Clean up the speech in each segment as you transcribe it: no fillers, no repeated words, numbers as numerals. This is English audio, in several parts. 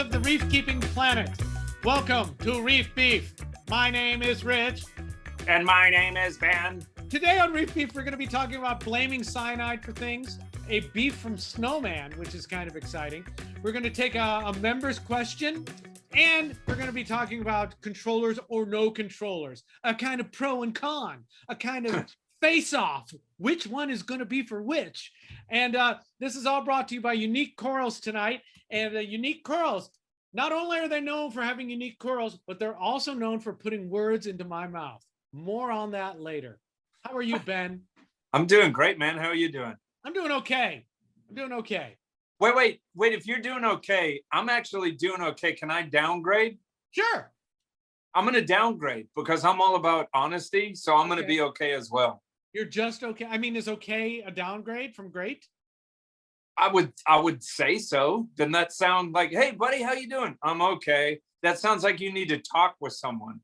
of the reef keeping planet. Welcome to Reef Beef. My name is Rich. And my name is Ben. Today on Reef Beef, we're going to be talking about blaming cyanide for things, a beef from Snowman, which is kind of exciting. We're going to take a member's question, and we're going to be talking about controllers or no controllers, a kind of pro and con, a kind of face-off. Which one is going to be for which? And this is all brought to you by Unique Corals tonight. And Unique Corals, not only are they known for having unique corals, but they're also known for putting words into my mouth. More on that later. How are you, Ben? I'm doing great, man. How are you doing? I'm doing okay. I'm doing okay. Wait. If you're doing okay, I'm actually doing okay. Can I downgrade? Sure. I'm going to downgrade because I'm all about honesty. So I'm going to be okay as well. You're just okay. I mean, is okay a downgrade from great? I would say so. Doesn't that sound like, hey, buddy, how you doing? I'm okay. That sounds like you need to talk with someone.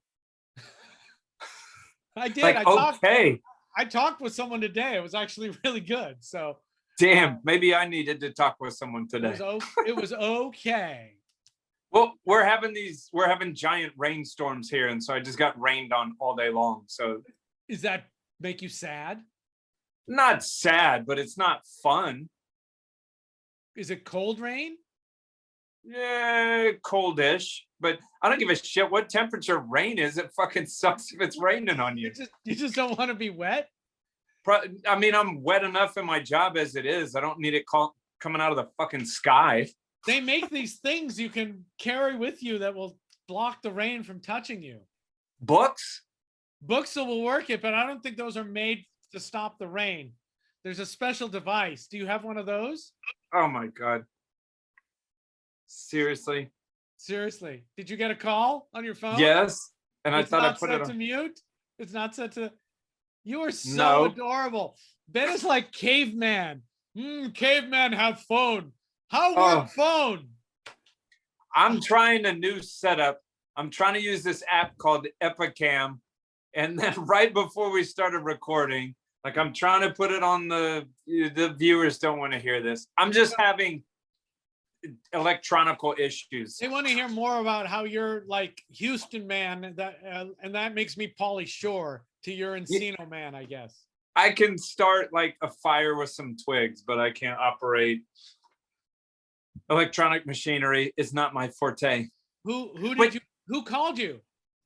I did. Like, I talked with someone today. It was actually really good. So, damn, maybe I needed to talk with someone today. It was okay. Well, we're having giant rainstorms here, and so I just got rained on all day long. So, does that make you sad? Not sad, but it's not fun. Is it cold rain? Yeah, coldish, but I don't give a shit what temperature rain is. It fucking sucks if it's raining on you. You just don't want to be wet? I mean, I'm wet enough in my job as it is. I don't need it coming out of the fucking sky. They make these things you can carry with you that will block the rain from touching you. Books? Books will work it, but I don't think those are made to stop the rain. There's a special device. Do you have one of those? Oh my God. Seriously? Did you get a call on your phone? Yes. And I thought I put it on to mute. It's not set to. You are so adorable. Ben is like caveman. Caveman have phone. How work phone? I'm trying a new setup. I'm trying to use this app called Epicam. And then right before we started recording, like I'm trying to put it on the viewers don't want to hear this. I'm just having electronical issues. They want to hear more about how you're like Houston man, and that makes me Pauly Shore to your Encino man, I guess. I can start like a fire with some twigs, but I can't operate electronic machinery. It's not my forte. Who called you?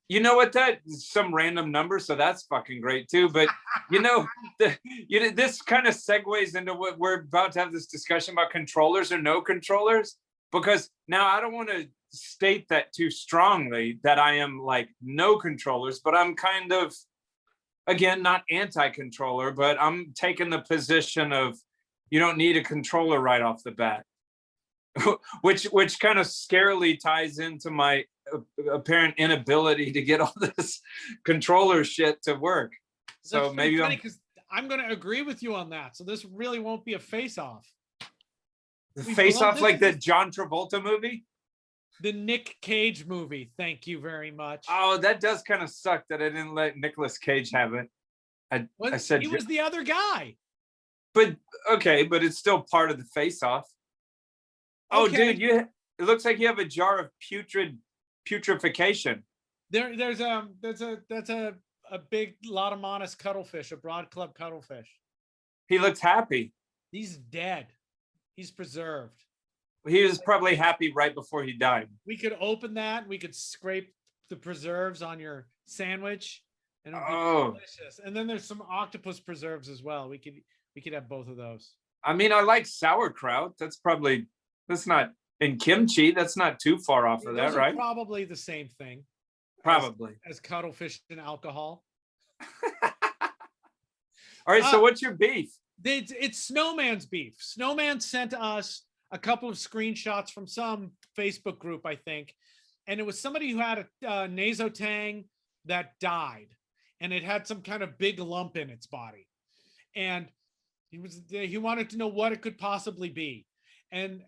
You know what? That's some random number, so that's fucking great too. But this kind of segues into what we're about to have this discussion about controllers or no controllers, because now I don't want to state that too strongly that I am like no controllers, but I'm kind of, again, not anti-controller, but I'm taking the position of you don't need a controller right off the bat, which kind of scarily ties into my apparent inability to get all this controller shit to work. So that's maybe because I'm going to agree with you on that. So this really won't be a face-off. Face-off like the John Travolta movie? The Nick Cage movie. Thank you very much. Oh, that does kind of suck that I didn't let Nicolas Cage have it. I said he was the other guy. But okay, but it's still part of the face-off. Oh, dude, it looks like you have a jar of putrefaction. That's a big Lotomonas cuttlefish, a broad club cuttlefish. He looks happy. He's dead. He's preserved. He was probably happy right before he died. We could open that. We could scrape the preserves on your sandwich, and it would be delicious. And then there's some octopus preserves as well. We could have both of those. I mean, I like sauerkraut. That's not in kimchi. That's not too far off of that, right? Probably the same thing. Probably as cuttlefish and alcohol. All right. So what's your beef? It's Snowman's beef. Snowman sent us a couple of screenshots from some Facebook group, I think, and it was somebody who had a nasotang that died, and it had some kind of big lump in its body, and he wanted to know what it could possibly be, and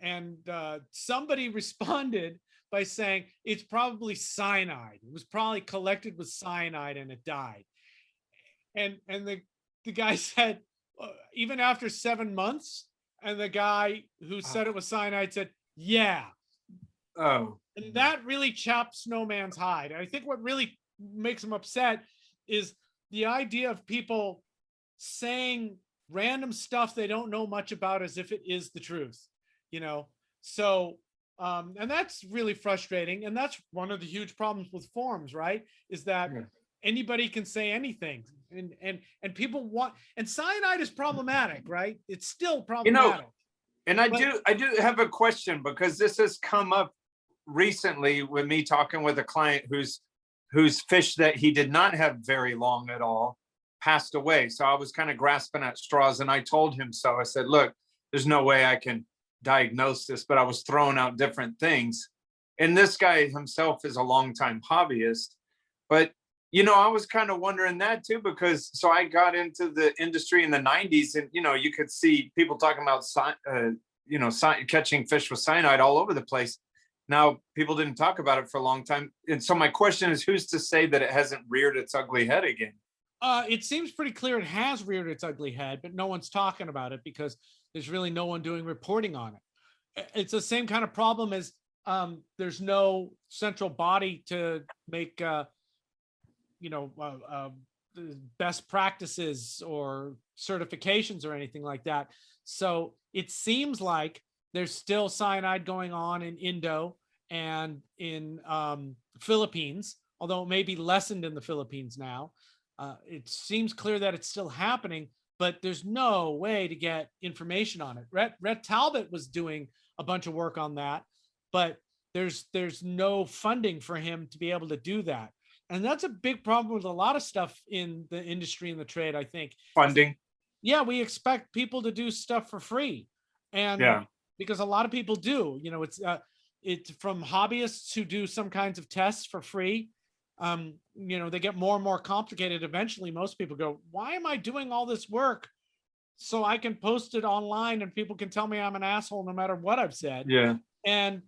somebody responded by saying it's probably cyanide. It was probably collected with cyanide and it died, and the guy said even after 7 months. And the guy who said it was cyanide said, yeah, Oh, And that really chapped Snowman's hide. I think what really makes him upset is the idea of people saying random stuff they don't know much about as if it is the truth, you know? So, and that's really frustrating. And that's one of the huge problems with forums, right? Is that yeah. anybody can say anything. And people want, and cyanide is problematic, right? It's still You know, problematic. and But I do have a question, because this has come up recently with me talking with a client whose fish that he did not have very long at all passed away. So I was kind of grasping at straws, and I told him so. I said, look, there's no way I can diagnose this, but I was throwing out different things. And this guy himself is a longtime hobbyist. But I was kind of wondering that too, because so I got into the industry in the 90s, and you could see people talking about catching fish with cyanide all over the place. Now, people didn't talk about it for a long time. And so my question is, who's to say that it hasn't reared its ugly head again? it seems pretty clear it has reared its ugly head, but no one's talking about it because there's really no one doing reporting on it. It's the same kind of problem as there's no central body to make best practices or certifications or anything like that. So it seems like there's still cyanide going on in Indo and in Philippines, although it may be lessened in the Philippines now. It seems clear that it's still happening, but there's no way to get information on it. Rhett Talbot was doing a bunch of work on that, but there's no funding for him to be able to do that. And that's a big problem with a lot of stuff in the industry and the trade, I think. Funding. Yeah, we expect people to do stuff for free. And Yeah. because a lot of people do, it's from hobbyists who do some kinds of tests for free. They get more and more complicated. Eventually, most people go, why am I doing all this work so I can post it online and people can tell me I'm an asshole no matter what I've said? Yeah. And,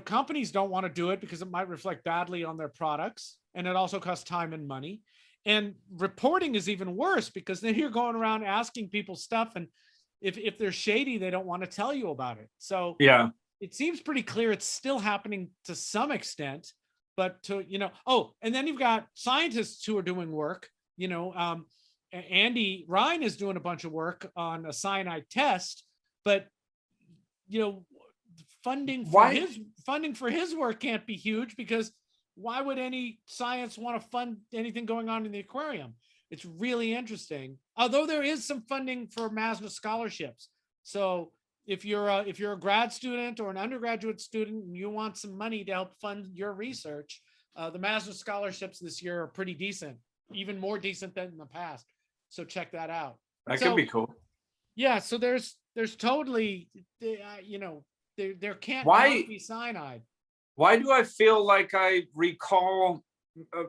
companies don't want to do it because it might reflect badly on their products. And it also costs time and money. And reporting is even worse because then you're going around asking people stuff. And if they're shady, they don't want to tell you about it. So Yeah. it seems pretty clear it's still happening to some extent. But and then you've got scientists who are doing work. Andy Ryan is doing a bunch of work on a cyanide test, but funding for his work can't be huge because why would any science want to fund anything going on in the aquarium? It's really interesting. Although there is some funding for MASNA scholarships. So if you're a grad student or an undergraduate student and you want some money to help fund your research, the MASNA scholarships this year are pretty decent, even more decent than in the past. So check that out. That could be cool. Yeah. So there's totally, there can't be cyanide. Why do I feel like I recall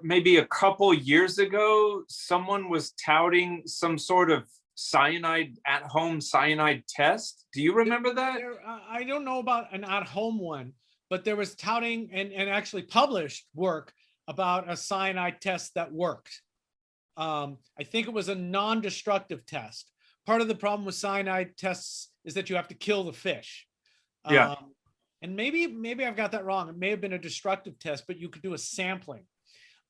maybe a couple years ago, someone was touting some sort of at-home cyanide test? Do you remember that? I don't know about an at-home one, but there was touting and actually published work about a cyanide test that worked. I think it was a non-destructive test. Part of the problem with cyanide tests is that you have to kill the fish. Yeah. And maybe I've got that wrong. It may have been a destructive test, but you could do a sampling.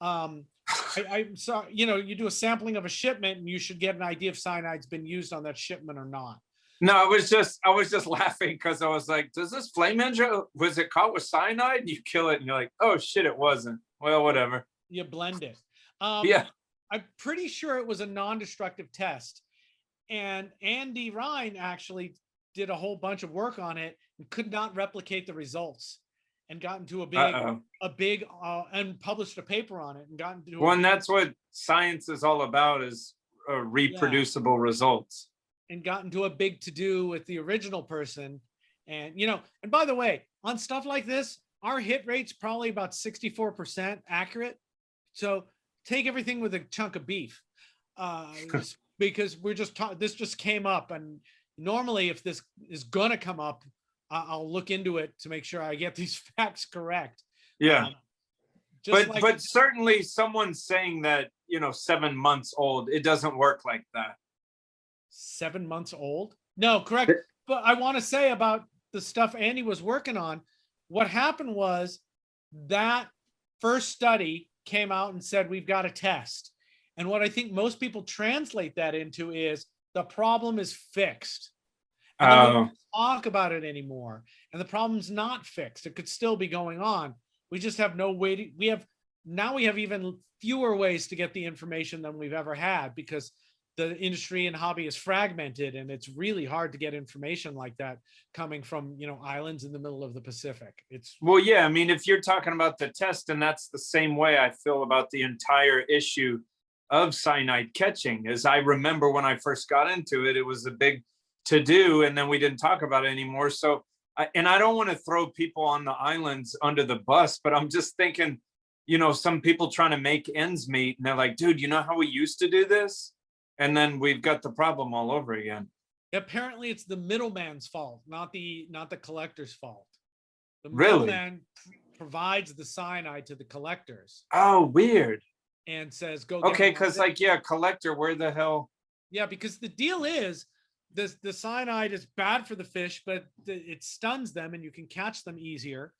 I saw, you do a sampling of a shipment and you should get an idea if cyanide's been used on that shipment or not. No, I was just laughing because I was like, does this flame engine, was it caught with cyanide? And you kill it and you're like, oh shit, it wasn't. Well, whatever. You blend it. Yeah. I'm pretty sure it was a non-destructive test. And Andy Ryan actually did a whole bunch of work on it and could not replicate the results and got into and published a paper on it and got into and that's what science is all about, is reproducible results. And got into a big to-do with the original person. And, and by the way, on stuff like this, our hit rate's probably about 64% accurate. So take everything with a chunk of beef. Because this just came up, and normally if this is gonna come up, I'll look into it to make sure I get these facts correct. Yeah. But certainly someone saying that, 7 months old, it doesn't work like that. 7 months old? No, correct. But I want to say about the stuff Andy was working on, what happened was that first study came out and said, we've got a test. And what I think most people translate that into is the problem is fixed. And then we don't talk about it anymore. And the problem's not fixed. It could still be going on. We just have no way to, we have even fewer ways to get the information than we've ever had, because the industry and hobby is fragmented, and it's really hard to get information like that coming from, you know, islands in the middle of the Pacific. It's well, yeah. I mean, if you're talking about the test, and that's the same way I feel about the entire issue of cyanide catching. As I remember when I first got into it, it was a big to do, and then we didn't talk about it anymore. So, and I don't want to throw people on the islands under the bus, but I'm just thinking, you know, some people trying to make ends meet, and they're like, dude, you know how we used to do this? And then we've got the problem all over again. Apparently it's the middleman's fault, not the collector's fault. The Really? middleman provides the cyanide to the collectors Oh, weird. and says, go. Okay, because like, yeah, collector, where the hell? Yeah, because the deal is the cyanide is bad for the fish, but it stuns them and you can catch them easier.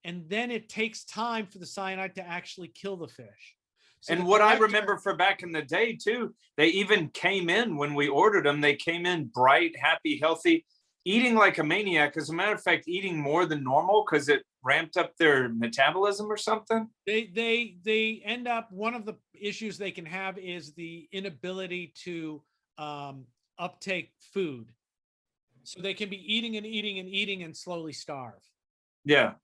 And then it takes time for the cyanide to actually kill the fish. So and what I remember for back in the day too, they even came in when we ordered them. They came in bright, happy, healthy, eating like a maniac. As a matter of fact, eating more than normal because it ramped up their metabolism or something. They end up, one of the issues they can have is the inability to uptake food. So they can be eating and eating and eating and slowly starve. Yeah.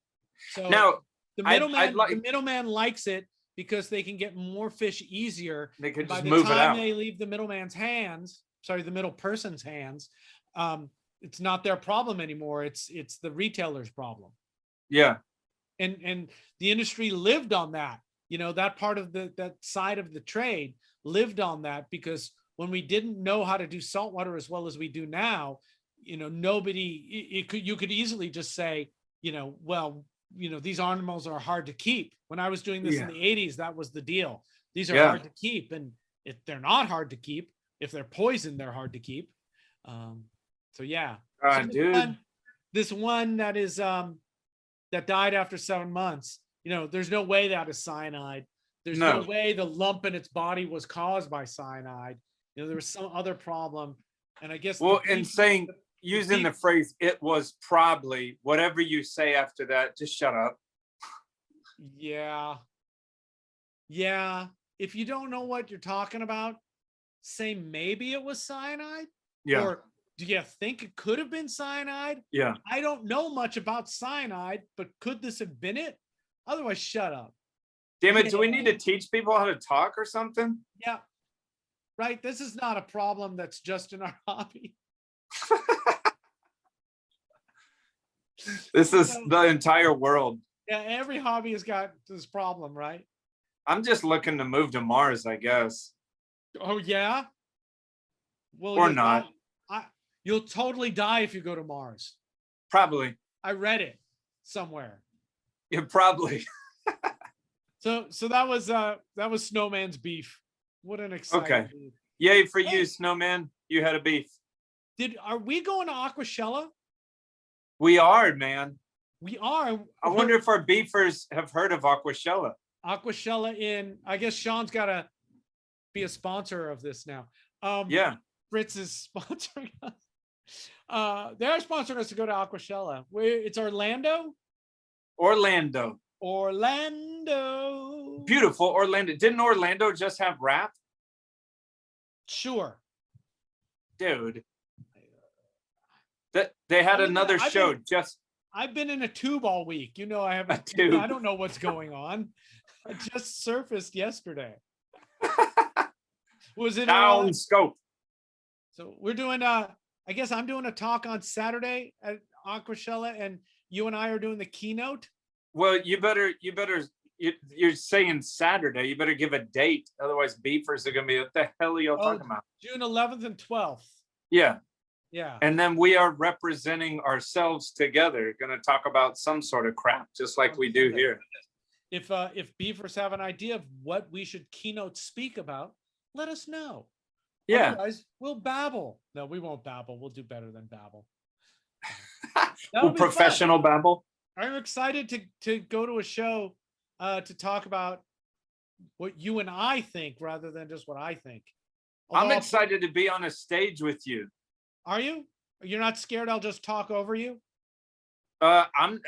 So now the middleman likes it, because they can get more fish easier. They can by just the move it time out. they leave the middleman's hands, sorry, the middle person's hands, it's not their problem anymore. It's the retailer's problem. Yeah. And the industry lived on that. You know, that part of that side of the trade lived on that, because when we didn't know how to do saltwater as well as we do now, you know, you could easily just say, you know, well, you know, these animals are hard to keep. When I was doing this in the 80s, that was the deal. These are hard to keep. And if they're not hard to keep, if they're poisoned, they're hard to keep. So yeah. So this one that is that died after 7 months, you know, there's no way that is cyanide. There's no way the lump in its body was caused by cyanide. You know, there was some other problem. And I guess using the phrase, it was probably, whatever you say after that, just shut up. Yeah. If you don't know what you're talking about, say maybe it was cyanide. Yeah. Or do you think it could have been cyanide? Yeah. I don't know much about cyanide, but could this have been it? Otherwise, shut up. Damn it. Do we need to teach people how to talk or something? Yeah. Right. This is not a problem that's just in our hobby. This is the entire world. Yeah, every hobby has got this problem, right? I'm just looking to move to Mars, I guess. Oh yeah. Well, or not. You'll totally die if you go to Mars. Probably. I read it somewhere. Yeah, probably. So that was Snowman's beef. What an exciting beef. Yay for you, Snowman. You had a beef. Are we going to Aquashella? We are, man. We are. I wonder if our beefers have heard of Aquashella. Aquashella I guess Sean's got to be a sponsor of this now. Yeah. Fritz is sponsoring us. They're sponsoring us to go to Aquashella. It's Orlando? Orlando. Beautiful Orlando. Didn't Orlando just have rap? Sure. Dude. They had another show. I've been in a tube all week. You know, I don't know what's going on. I just surfaced yesterday. Was it down scope? So we're doing I guess I'm doing a talk on Saturday at Aquashella, and you and I are doing the keynote. Well, you're saying Saturday. You better give a date. Otherwise, beefers are gonna be, what the hell are y'all talking about? June 11th and 12th. Yeah. Yeah. And then we are representing ourselves together, going to talk about some sort of crap, just like we do here. If beefers have an idea of what we should keynote speak about, let us know. Yeah. Otherwise, we'll babble. No, we won't babble. We'll do better than babble. We'll professional babble. I'm excited to go to a show to talk about what you and I think rather than just what I think. I'm excited to be on a stage with you. Are you? You're not scared I'll just talk over you? I'm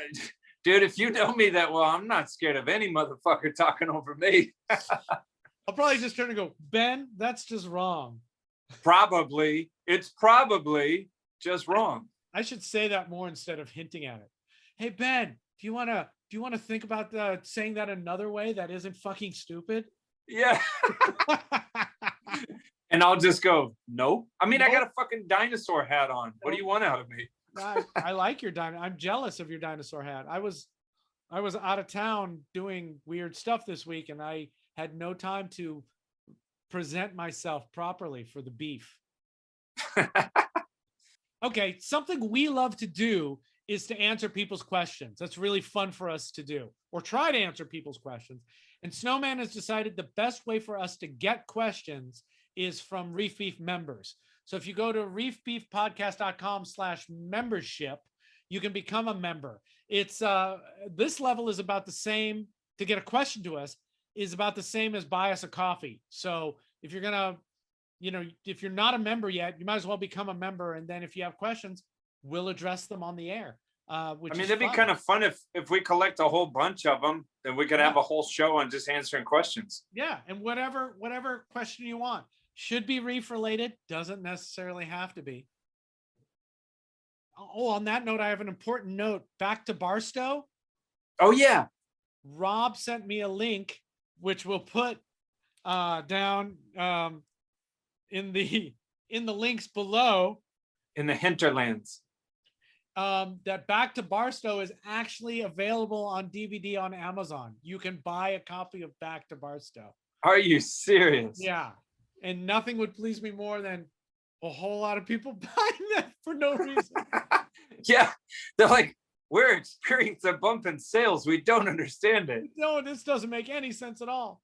dude, if you know me that well, I'm not scared of any motherfucker talking over me. I'll probably just turn and go, Ben, that's just wrong. Probably. It's probably just wrong. I should say that more instead of hinting at it. Hey Ben, do you want to think about saying that another way that isn't fucking stupid? Yeah. And I'll just go, nope. I mean, Nope. I got a fucking dinosaur hat on. What do you want out of me? I like your dinosaur. I'm jealous of your dinosaur hat. I was out of town doing weird stuff this week, and I had no time to present myself properly for the beef. Okay, something we love to do is to answer people's questions. That's really fun for us to do, or try to answer people's questions. And Snowman has decided the best way for us to get questions is from Reef Beef members. So if you go to reefbeefpodcast.com/membership, you can become a member. It's this level is about the same to get a question to us is about the same as buy us a coffee. So if you're gonna, if you're not a member yet, you might as well become a member. And then if you have questions, we'll address them on the air. Which that'd be kind of fun if we collect a whole bunch of them, then we could have a whole show on just answering questions. Yeah, and whatever question you want. Should be reef related, doesn't necessarily have to be. Oh, on that note, I have an important note. Back to Barstow. Oh yeah. Rob sent me a link, which we'll put down in the links below. In the hinterlands. That Back to Barstow is actually available on DVD on Amazon. You can buy a copy of Back to Barstow. Are you serious? Yeah. And nothing would please me more than a whole lot of people buying that for no reason. Yeah. They're like, we're experiencing a bump in sales. We don't understand it. No, this doesn't make any sense at all.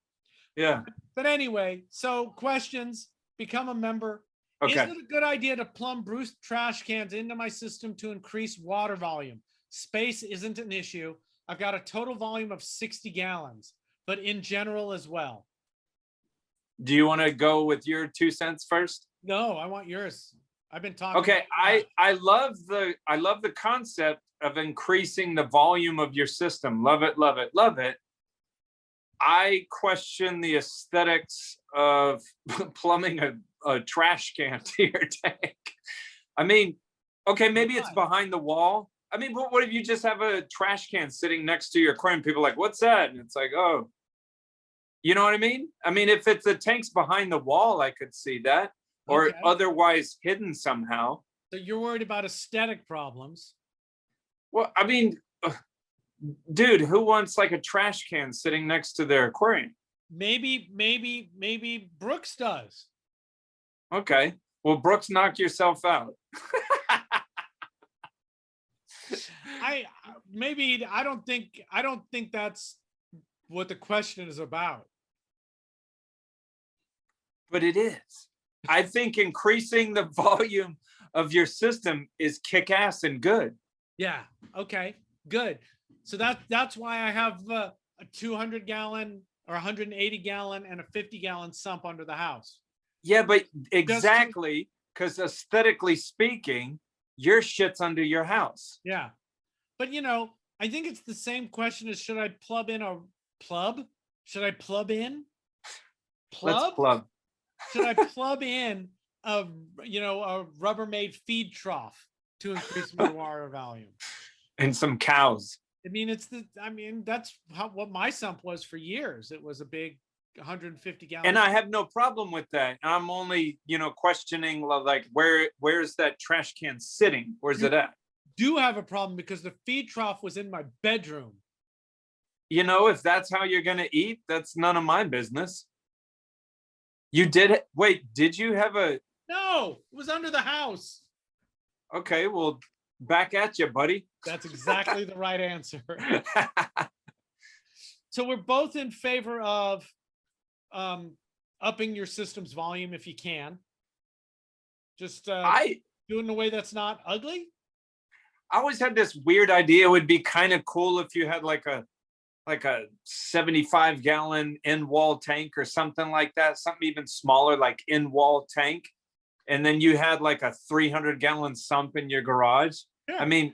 Yeah. But anyway, so questions, become a member. Okay. Is it a good idea to plumb Bruce trash cans into my system to increase water volume? Space isn't an issue. I've got a total volume of 60 gallons, but in general as well. Do you want to go with your 2 cents first? No, I want yours. I've been talking. Okay, I love the concept of increasing the volume of your system. Love it, love it, love it. I question the aesthetics of plumbing a trash can to your tank. I mean, okay, maybe it's behind the wall. I mean, what if you just have a trash can sitting next to your aquarium? People are like, what's that? And it's like, oh, you know what I mean? I mean, if it's the tank's behind the wall, I could see that, or otherwise hidden somehow. So you're worried about aesthetic problems. Well, I mean, dude, who wants like a trash can sitting next to their aquarium? Maybe Brooks does. Okay. Well, Brooks, knock yourself out. I don't think that's what the question is about. But it is. I think increasing the volume of your system is kick-ass and good. Yeah. Okay. Good. So that's why I have a 200-gallon or 180-gallon and a 50-gallon sump under the house. Yeah, but exactly, because aesthetically speaking, your shit's under your house. Yeah. But I think it's the same question as should I plug in a plug? Should I plug in? Let's plug. Should I plug in a Rubbermaid feed trough to increase my water volume? And some cows. I mean, that's what my sump was for years. It was a big 150 gallon. And I have no problem with that. I'm only, questioning like where's that trash can sitting? Where's it at? Do have a problem because the feed trough was in my bedroom. If that's how you're going to eat, that's none of my business. You did wait, did you have a? No, it was under the house. Okay, well, back at you, buddy. That's exactly the right answer. So we're both in favor of upping your system's volume if you can. Just do it in a way that's not ugly. I always had this weird idea. It would be kind of cool if you had like a 75-gallon in-wall tank or something like that, something even smaller, like in-wall tank, and then you had like a 300-gallon sump in your garage. Yeah. I mean,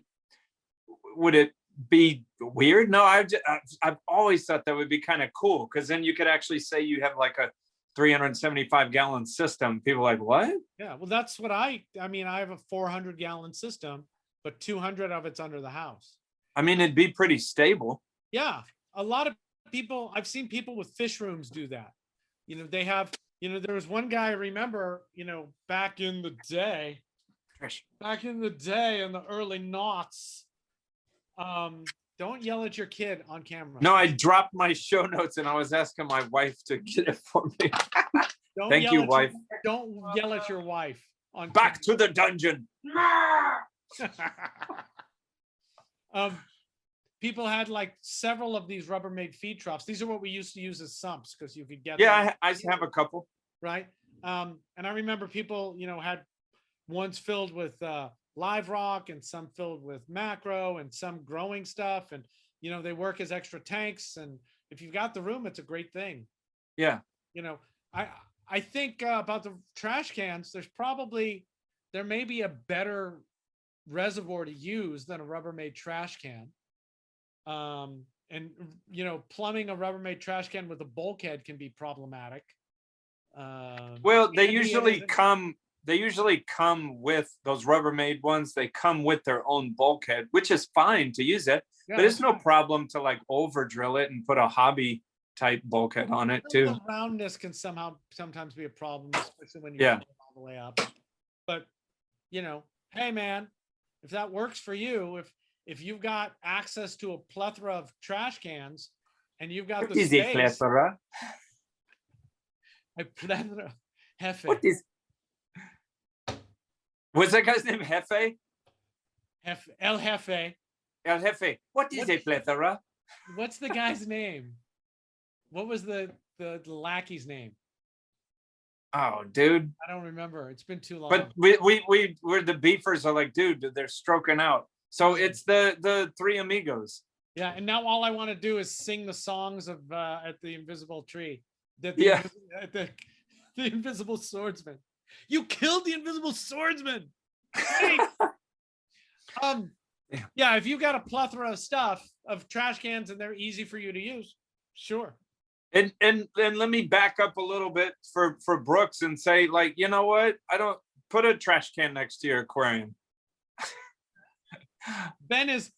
would it be weird? No, I've always thought that would be kind of cool, because then you could actually say you have like a 375-gallon system. People are like, what? Yeah, well, that's what I mean, I have a 400-gallon system, but 200 of it's under the house. I mean, it'd be pretty stable. Yeah, a lot of people, I've seen people with fish rooms do that. You know, they have, you know, there was one guy I remember, you know, back in the day, in the early noughts. Don't yell at your kid on camera. No, I dropped my show notes and I was asking my wife to get it for me. Thank you, wife. Don't yell at your wife on Back to the dungeon. People had like several of these Rubbermaid feed troughs. These are what we used to use as sumps, because you could get them. I have a couple. Right. And I remember people, you know, had ones filled with live rock and some filled with macro and some growing stuff. And, you know, they work as extra tanks. And if you've got the room, it's a great thing. Yeah. You know, I think about the trash cans, there may be a better reservoir to use than a Rubbermaid trash can. And you know, plumbing a Rubbermaid trash can with a bulkhead can be problematic. Well, they usually come with those Rubbermaid ones. They come with their own bulkhead, which is fine to use it, but it's no problem to like over drill it and put a hobby type bulkhead on it too. The roundness can sometimes be a problem, especially when you're all the way up. But you know, hey man, if that works for you, if you've got access to a plethora of trash cans and you've got the space, a plethora? A plethora. Hefe. What is? What's that guy's name? Hefe? El Jefe. El Jefe. What is a plethora? What's the guy's name? What was the lackey's name? Oh, dude. I don't remember. It's been too long. But we're the beefers are like, dude, they're stroking out. So it's the three amigos. Yeah, and now all I want to do is sing the songs of at the invisible tree. The invisible swordsman. You killed the invisible swordsman. Yeah, if you've got a plethora of stuff of trash cans and they're easy for you to use, sure. And let me back up a little bit for Brooks and say, like, you know what? I don't put a trash can next to your aquarium. Ben has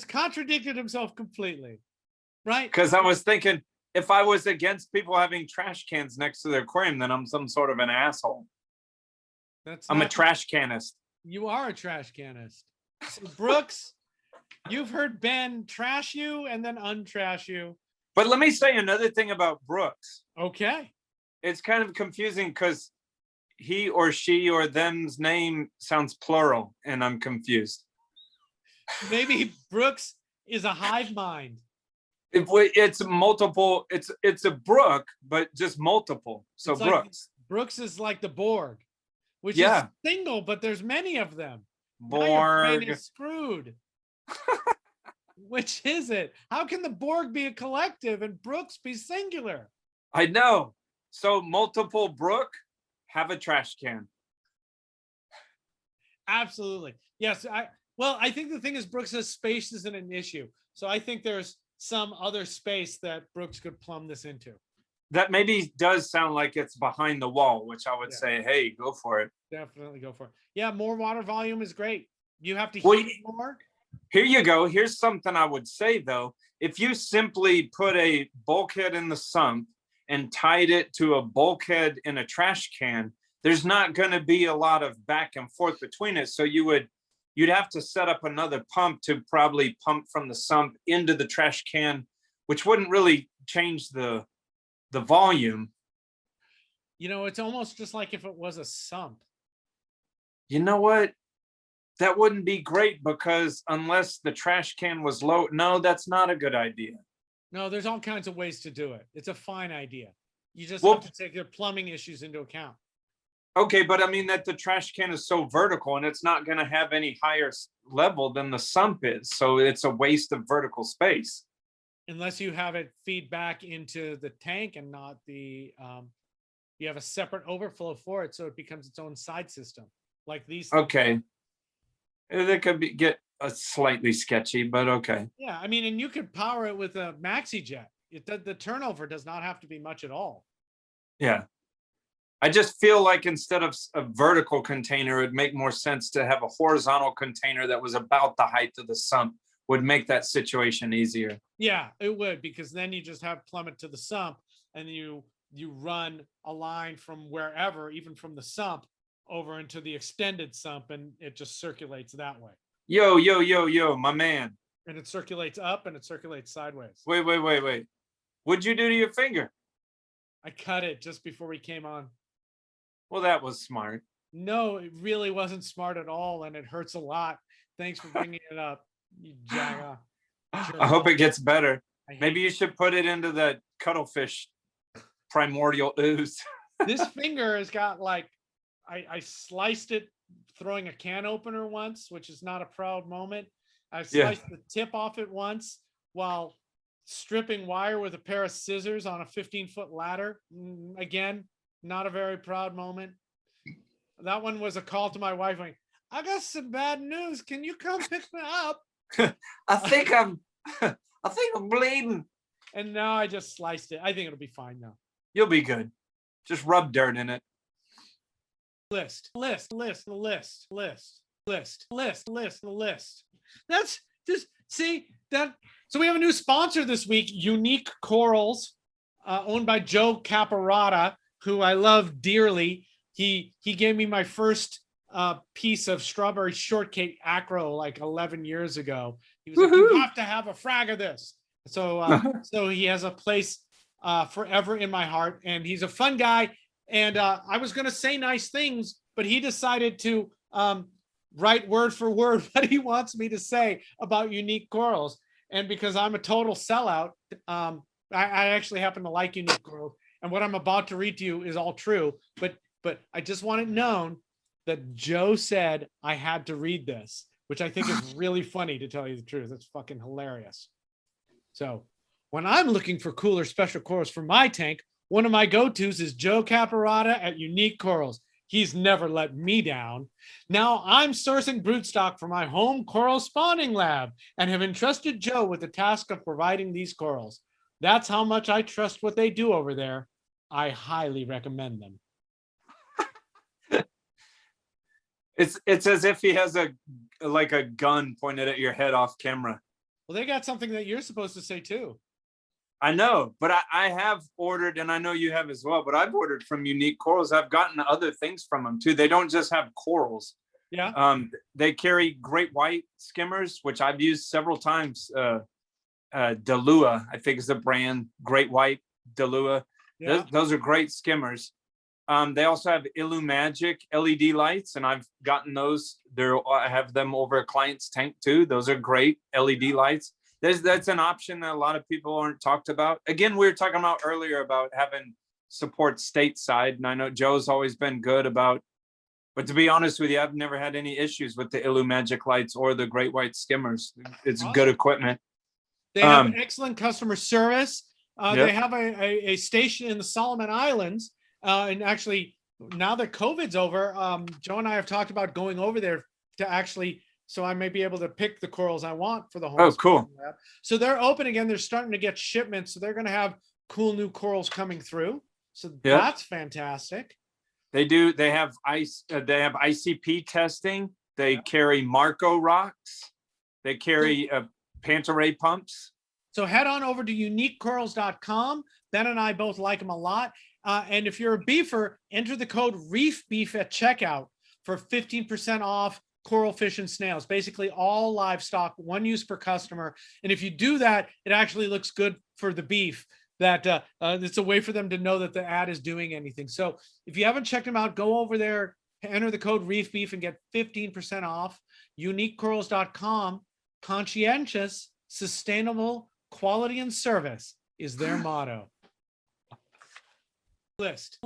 contradicted himself completely, right? Because I was thinking, if I was against people having trash cans next to their aquarium, then I'm some sort of an asshole. I'm a trash canist. You are a trash canist. So Brooks, you've heard Ben trash you and then untrash you. But let me say another thing about Brooks. Okay. It's kind of confusing because he or she or them's name sounds plural, and I'm confused. Maybe Brooks is a hive mind. It's multiple. It's a Brook, but just multiple. So it's Brooks. Like, Brooks is like the Borg, which is single, but there's many of them. Borg. Now your brain is screwed. Which is it? How can the Borg be a collective and Brooks be singular? I know. So multiple Brook have a trash can. Absolutely. Yes. I think the thing is Brooks' space isn't an issue. So I think there's some other space that Brooks could plumb this into. That maybe does sound like it's behind the wall, which I would say, hey, go for it. Definitely go for it. Yeah, more water volume is great. You have to heat it more. Here you go. Here's something I would say, though. If you simply put a bulkhead in the sump and tied it to a bulkhead in a trash can, there's not going to be a lot of back and forth between it. So you'd have to set up another pump to probably pump from the sump into the trash can, which wouldn't really change the volume. You know, it's almost just like if it was a sump. You know what? That wouldn't be great, because unless the trash can was low, no, that's not a good idea. No, there's all kinds of ways to do it. It's a fine idea. You just have to take your plumbing issues into account. Okay, but I mean that the trash can is so vertical and it's not going to have any higher level than the sump is. So it's a waste of vertical space. Unless you have it feed back into the tank and not the, you have a separate overflow for it. So it becomes its own side system like these things. Okay. That could get slightly sketchy, but okay. Yeah. I mean, and you could power it with a maxi jet. The turnover does not have to be much at all. Yeah. I just feel like instead of a vertical container, it'd make more sense to have a horizontal container that was about the height of the sump. Would make that situation easier. Yeah, it would, because then you just have plummet to the sump and you run a line from wherever, even from the sump over into the extended sump, and it just circulates that way. Yo, my man. And it circulates up and it circulates sideways. Wait. What'd you do to your finger? I cut it just before we came on. Well, that was smart. No, it really wasn't smart at all, and it hurts a lot. Thanks for bringing it up, you jaga. I hope it gets better. Maybe you should put it into the cuttlefish primordial ooze. This finger has got like, I sliced it throwing a can opener once, which is not a proud moment. I sliced the tip off it once while stripping wire with a pair of scissors on a 15-foot ladder. Again, not a very proud moment. That one was a call to my wife going, I got some bad news. Can you come pick me up? I think I'm bleeding. And now I just sliced it. I think it'll be fine now. You'll be good. Just rub dirt in it. List. That's just, see that. So we have a new sponsor this week, Unique Corals, owned by Joe Caparata, who I love dearly. He gave me my first piece of strawberry shortcake acro like 11 years ago. He was like, you have to have a frag of this. So so he has a place forever in my heart, and he's a fun guy. And I was going to say nice things, but he decided to write word for word what he wants me to say about Unique Corals. And because I'm a total sellout, I actually happen to like Unique Corals. And what I'm about to read to you is all true. But I just want it known that Joe said I had to read this, which I think is really funny, to tell you the truth. It's fucking hilarious. So when I'm looking for cooler special corals for my tank, one of my go-tos is Joe Caparata at Unique Corals. He's never let me down. Now I'm sourcing broodstock for my home coral spawning lab and have entrusted Joe with the task of providing these corals. That's how much I trust what they do over there. I highly recommend them. It's as if he has a gun pointed at your head off camera. Well, they got something that you're supposed to say too. I know, but I have ordered, and I know you have as well, but I've ordered from Unique Corals. I've gotten other things from them too. They don't just have corals. Yeah. They carry great white skimmers, which I've used several times. Delua, I think is the brand, Great White Delua. Yeah. Those are great skimmers. They also have Illumagic LED lights, and I've gotten those. I have them over a client's tank too. Those are great LED lights. That's an option that a lot of people aren't talked about. Again, we were talking about earlier about having support stateside, and I know Joe's always been good about. But to be honest with you, I've never had any issues with the Illumagic lights or the Great White skimmers. It's awesome. Good equipment. They have excellent customer service. Yep. They have a station in the Solomon Islands. And actually, now that COVID's over, Joe and I have talked about going over there to actually, so I may be able to pick the corals I want for the home. Oh, cool. Lab. So they're open again. They're starting to get shipments. So they're going to have cool new corals coming through. So that's fantastic. They do. They have ice. They have ICP testing. They carry Marco rocks. They carry Pantaray pumps. So head on over to uniquecorals.com. Ben and I both like them a lot. And if you're a beefer, enter the code Reef Beef at checkout for 15% off coral, fish, and snails. Basically all livestock, one use per customer. And if you do that, it actually looks good for the beef. That it's a way for them to know that the ad is doing anything. So if you haven't checked them out, go over there, enter the code Reef Beef and get 15% off. Uniquecorals.com. Conscientious, sustainable, quality, and service is their motto. List.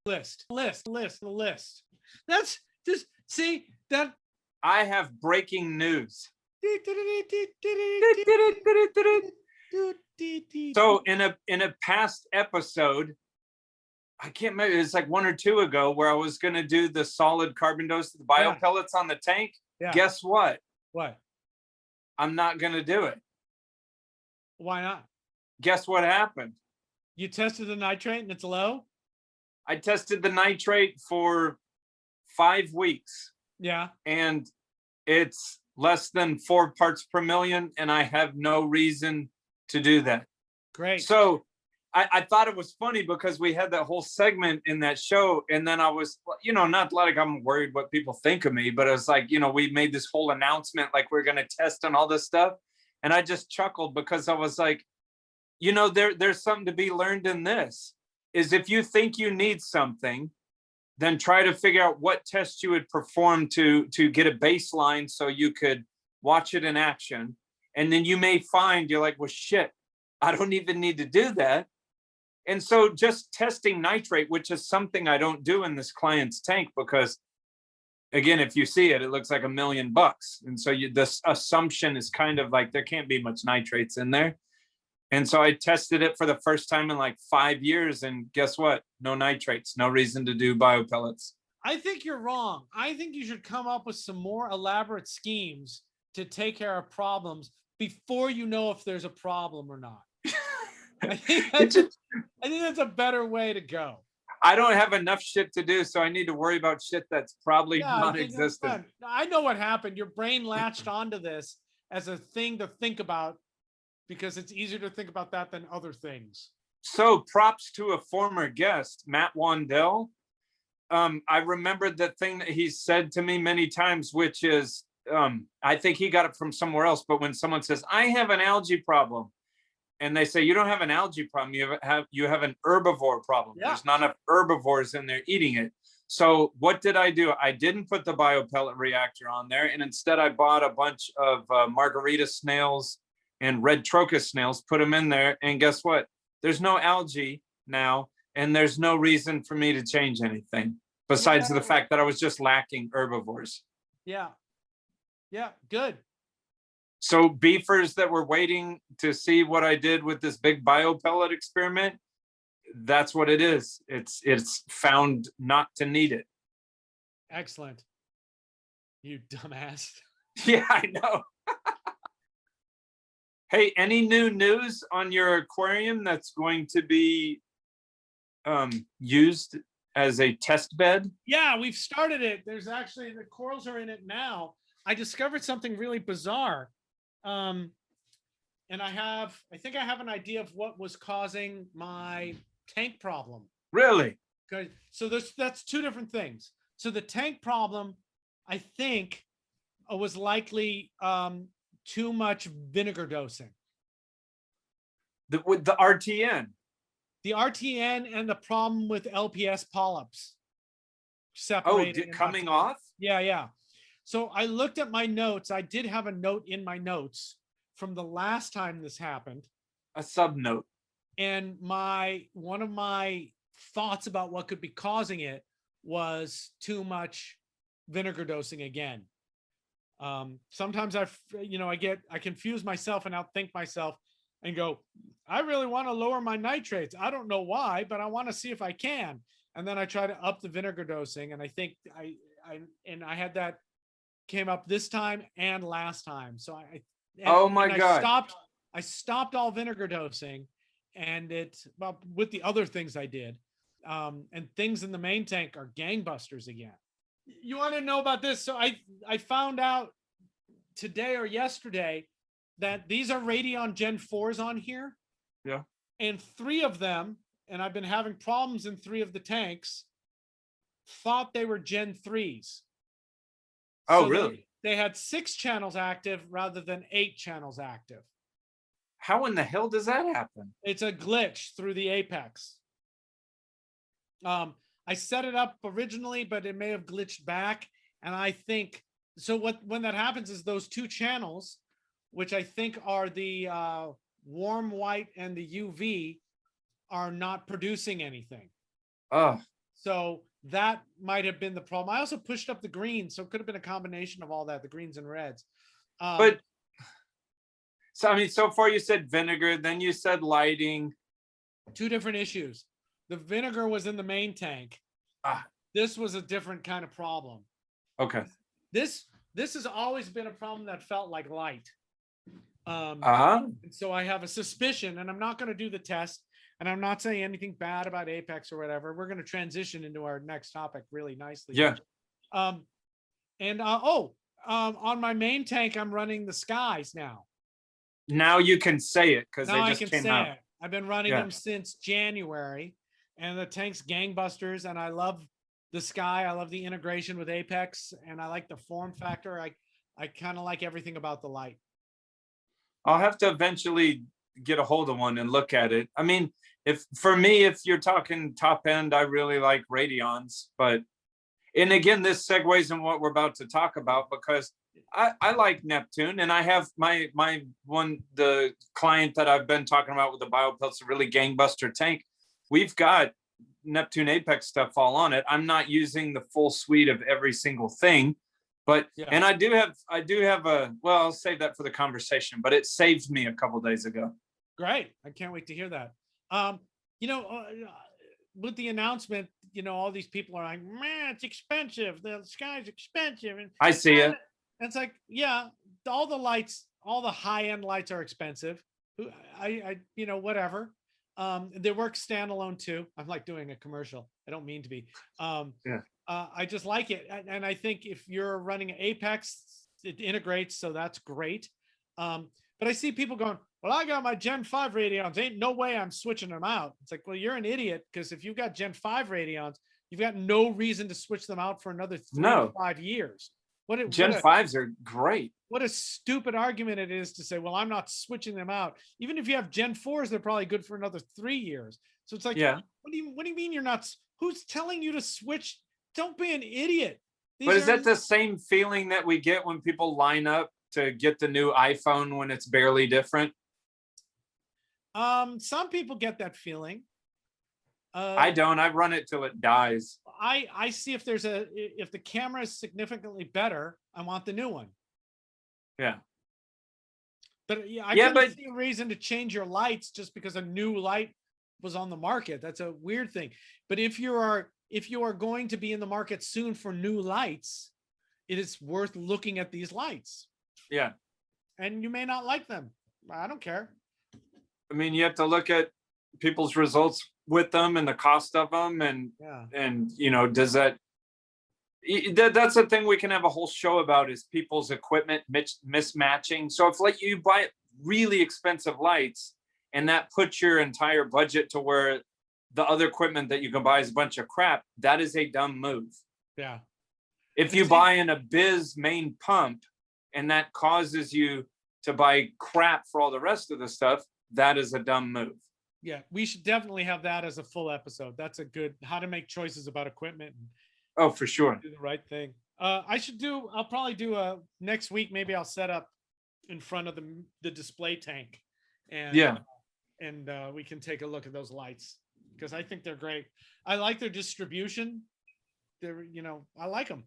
list. That's just, see that. I have breaking news. So in a past episode, I can't remember, it's like 1 or 2 ago, where I was going to do the solid carbon dose of the bio pellets on the tank. Yeah. Guess what? What? I'm not going to do it. Why not? Guess what happened? You tested the nitrate and it's low? I tested the nitrate for 5 weeks. Yeah. And it's less than 4 parts per million, and I have no reason to do that. Great. So I thought it was funny because we had that whole segment in that show, and then I was, not like I'm worried what people think of me, but it was like, we made this whole announcement like we're going to test and all this stuff. And I just chuckled because I was like, there's something to be learned in this, is if you think you need something, then try to figure out what tests you would perform to get a baseline so you could watch it in action. And then you may find you're like, well, shit, I don't even need to do that. And so just testing nitrate, which is something I don't do in this client's tank, because again, if you see it, it looks like $1 million. And so this assumption is kind of like, there can't be much nitrates in there. And so I tested it for the first time in like 5 years, and guess what? No nitrates, no reason to do bio pellets. I think you're wrong. I think you should come up with some more elaborate schemes to take care of problems before you know if there's a problem or not. I think that's a better way to go. I don't have enough shit to do, so I need to worry about shit that's probably non-existent. I know what happened. Your brain latched onto this as a thing to think about, because it's easier to think about that than other things. So props to a former guest, Matt Wandell. I remembered the thing that he said to me many times, which is, I think he got it from somewhere else, but when someone says, I have an algae problem, and they say, you don't have an algae problem, you have an herbivore problem. Yeah. There's not enough herbivores in there eating it. So what did I do? I didn't put the biopellet reactor on there, and instead I bought a bunch of margarita snails and red trochus snails, put them in there, and guess what? There's no algae now, and there's no reason for me to change anything besides the fact that I was just lacking herbivores. Yeah. Yeah, good. So beefers that were waiting to see what I did with this big biopellet experiment, that's what it is. It's found not to need it. Excellent. You dumbass. Yeah, I know. Hey, any new news on your aquarium that's going to be used as a test bed? Yeah, we've started it. There's actually, the corals are in it now. I discovered something really bizarre. And I think I have an idea of what was causing my tank problem. Really? Okay. So that's two different things. So the tank problem, I think, was likely too much vinegar dosing. With the RTN. The RTN and the problem with LPS polyps. Separating. Oh, coming off? Yeah, yeah. So I looked at my notes. I did have a note in my notes from the last time this happened. A sub note. And one of my thoughts about what could be causing it was too much vinegar dosing again. Sometimes I confuse myself and outthink myself and go, I really want to lower my nitrates. I don't know why, but I want to see if I can. And then I try to up the vinegar dosing. And I think I had that came up this time and last time. So I stopped all vinegar dosing, and with the other things I did, and things in the main tank are gangbusters again. You want to know about this? So I found out today or yesterday that these are Radion Gen 4s on here. Yeah. And 3 of them, and I've been having problems in 3 of the tanks, thought they were Gen 3s. Oh, so really? They had 6 channels active rather than 8 channels active. How in the hell does that happen? It's a glitch through the apex. I set it up originally, but it may have glitched back. And I think, so when that happens is those 2 channels, which I think are the warm white and the UV, are not producing anything. Oh. So that might have been the problem. I also pushed up the greens, so it could have been a combination of all that, the greens and reds. But so I mean, so far you said vinegar, then you said lighting. Two different issues. The vinegar was in the main tank. This was a different kind of problem. Okay. This has always been a problem that felt like light. So I have a suspicion, and I'm not going to do the test, and I'm not saying anything bad about Apex or whatever. We're going to transition into our next topic really nicely. Yeah. On my main tank, I'm running the Skies now. Now you can say it because they Now I just can came say out. it. I've been running them since January, and the tank's gangbusters, and I love the Sky. I love the integration with Apex, and I like the form factor. I kind of like everything about the light. I'll have to eventually get a hold of one and look at it. I mean, if you're talking top end, I really like Radions, and again, this segues in what we're about to talk about, because I like Neptune, and I have the client that I've been talking about with the BioPilt's a really gangbuster tank. We've got Neptune Apex stuff all on it. I'm not using the full suite of every single thing, but and I do have I'll save that for the conversation, but it saved me a couple days ago. Great. I can't wait to hear that. With the announcement, all these people are like, man, it's expensive. The Sky's expensive. And I see it. It's like, yeah, all the lights, all the high-end lights are expensive. Whatever. They work standalone too. I'm like doing a commercial. I don't mean to be. I just like it. And I think if you're running Apex, it integrates, so that's great. But I see people going, well, I got my Gen 5 Radeons. Ain't no way I'm switching them out. It's like, well, you're an idiot, because if you've got Gen 5 Radeons, you've got no reason to switch them out for another 3 to 5 years. Gen 5s are great. What a stupid argument it is to say, well, I'm not switching them out. Even if you have Gen 4s, they're probably good for another 3 years. So it's like, what do you mean you're not? Who's telling you to switch? Don't be an idiot. But is that the same feeling that we get when people line up to get the new iPhone when it's barely different? Some people get that feeling. I don't. I run it till it dies. I see if the camera is significantly better, I want the new one. Yeah. But I couldn't see a reason to change your lights just because a new light was on the market. That's a weird thing. But if you are going to be in the market soon for new lights, it is worth looking at these lights. Yeah. And you may not like them. I don't care. I mean, you have to look at people's results with them and the cost of them, and does that's the thing we can have a whole show about, is people's equipment mismatching. So if you buy really expensive lights and that puts your entire budget to where the other equipment that you can buy is a bunch of crap, that is a dumb move. Yeah. If you buy an Abyss main pump and that causes you to buy crap for all the rest of the stuff, that is a dumb move. Yeah, we should definitely have that as a full episode. That's a good how to make choices about equipment. Oh, for sure. Do the right thing. I'll probably do next week. Maybe I'll set up in front of the display tank, and we can take a look at those lights, because I think they're great. I like their distribution. They're, I like them.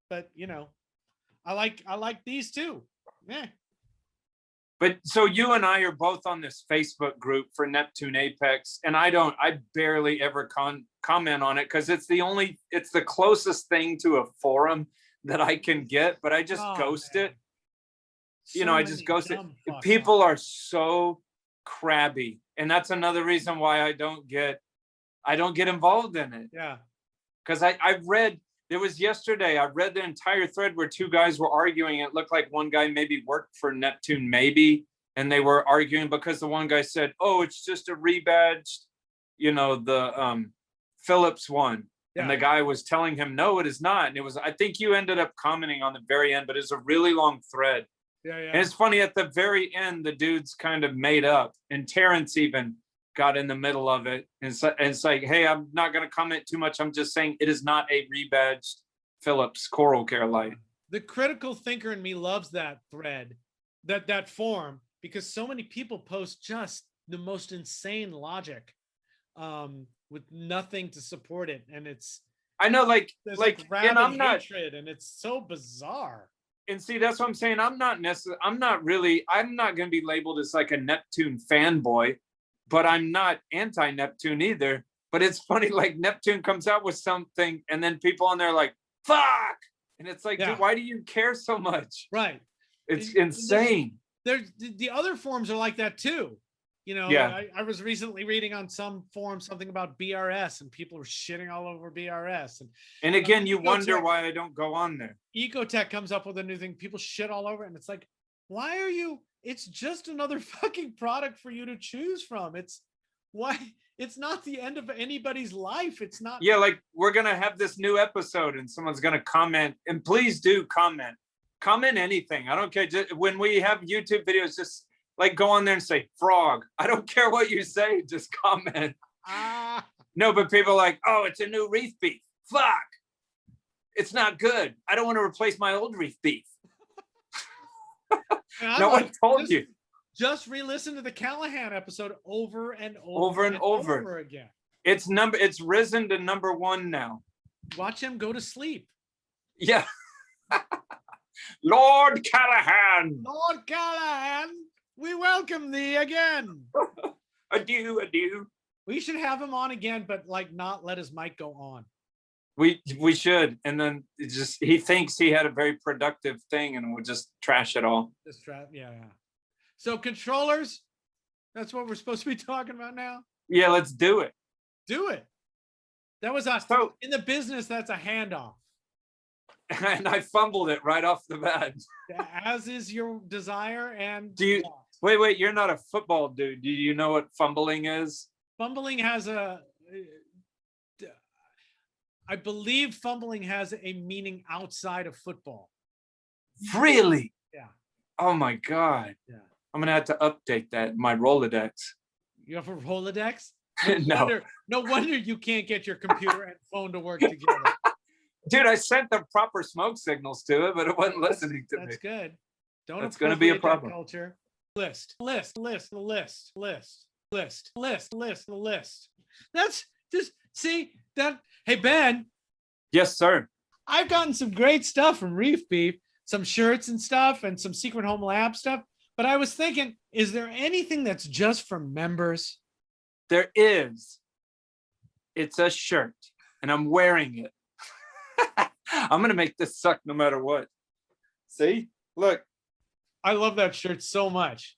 But I like these too. Yeah. But so you and I are both on this Facebook group for Neptune Apex, and I barely ever comment on it, because it's the closest thing to a forum that I can get, but I just ghost it. I just ghost it. People are so crabby, and that's another reason why I don't get involved in it. Yeah. Because there was yesterday, I read the entire thread where two guys were arguing. It looked like one guy maybe worked for Neptune, and they were arguing because the one guy said, oh, it's just a rebadged, the Philips one. Yeah. And the guy was telling him, no, it is not. And I think you ended up commenting on the very end, but it's a really long thread. Yeah. And it's funny, at the very end, the dudes kind of made up, and Terrence even got in the middle of it, and it's like, hey, I'm not going to comment too much. I'm just saying it is not a rebadged Philips Coral Care light. The critical thinker in me loves that thread, that forum, because so many people post just the most insane logic, with nothing to support it, and I know, there's and rabid I'm not, hatred, and it's so bizarre. and see, that's what I'm saying. I'm not going to be labeled as like a Neptune fanboy, but I'm not anti-Neptune either. But it's funny, like Neptune comes out with something, and then people on there are like, fuck. And it's like, dude, why do you care so much? Right. It's insane. There's the other forums are like that too. You know, Yeah. I was recently reading on some forum something about BRS, and people were shitting all over BRS. And again, you wonder why I don't go on there. Ecotech comes up with a new thing, people shit all over, and it's like, why are you? It's just another fucking product for you to choose from. It's not the end of anybody's life. It's not. Yeah, like we're gonna have this new episode, and someone's gonna comment, and please do comment anything. I don't care. Just, when we have YouTube videos, just like go on there and say frog. I don't care what you say, just comment. No, but people are like, oh, it's a new Reef Beef. Fuck. It's not good. I don't want to replace my old Reef Beef. No one told you. Just re-listen to the Callahan episode over and over again. It's risen to #1 now. Watch him go to sleep. Yeah. Lord Callahan. Lord Callahan, we welcome thee again. Adieu, adieu. We should have him on again, but like not let his mic go on. We should, and then he thinks he had a very productive thing, and we'll just trash it all. Yeah. So controllers, that's what we're supposed to be talking about now. Yeah, let's do it. Do it. That was us. So in the business, that's a handoff. And I fumbled it right off the bat. As is your desire. And do you wait? You're not a football dude. Do you know what fumbling is? Fumbling has I believe fumbling has a meaning outside of football. Really? Yeah. Oh my God. Yeah. I'm gonna have to update that my Rolodex. You have a Rolodex? No wonder you can't get your computer and phone to work together. Dude, I sent the proper smoke signals to it, but it wasn't listening to me. That's good. That's going to be a problem. Culture. List. That's just, see that. Hey, Ben. Yes, sir. I've gotten some great stuff from Reef Beef, some shirts and stuff, and some Secret Home Lab stuff. But I was thinking, is there anything that's just for members? There is. It's a shirt, and I'm wearing it. I'm going to make this suck no matter what. See? Look. I love that shirt so much.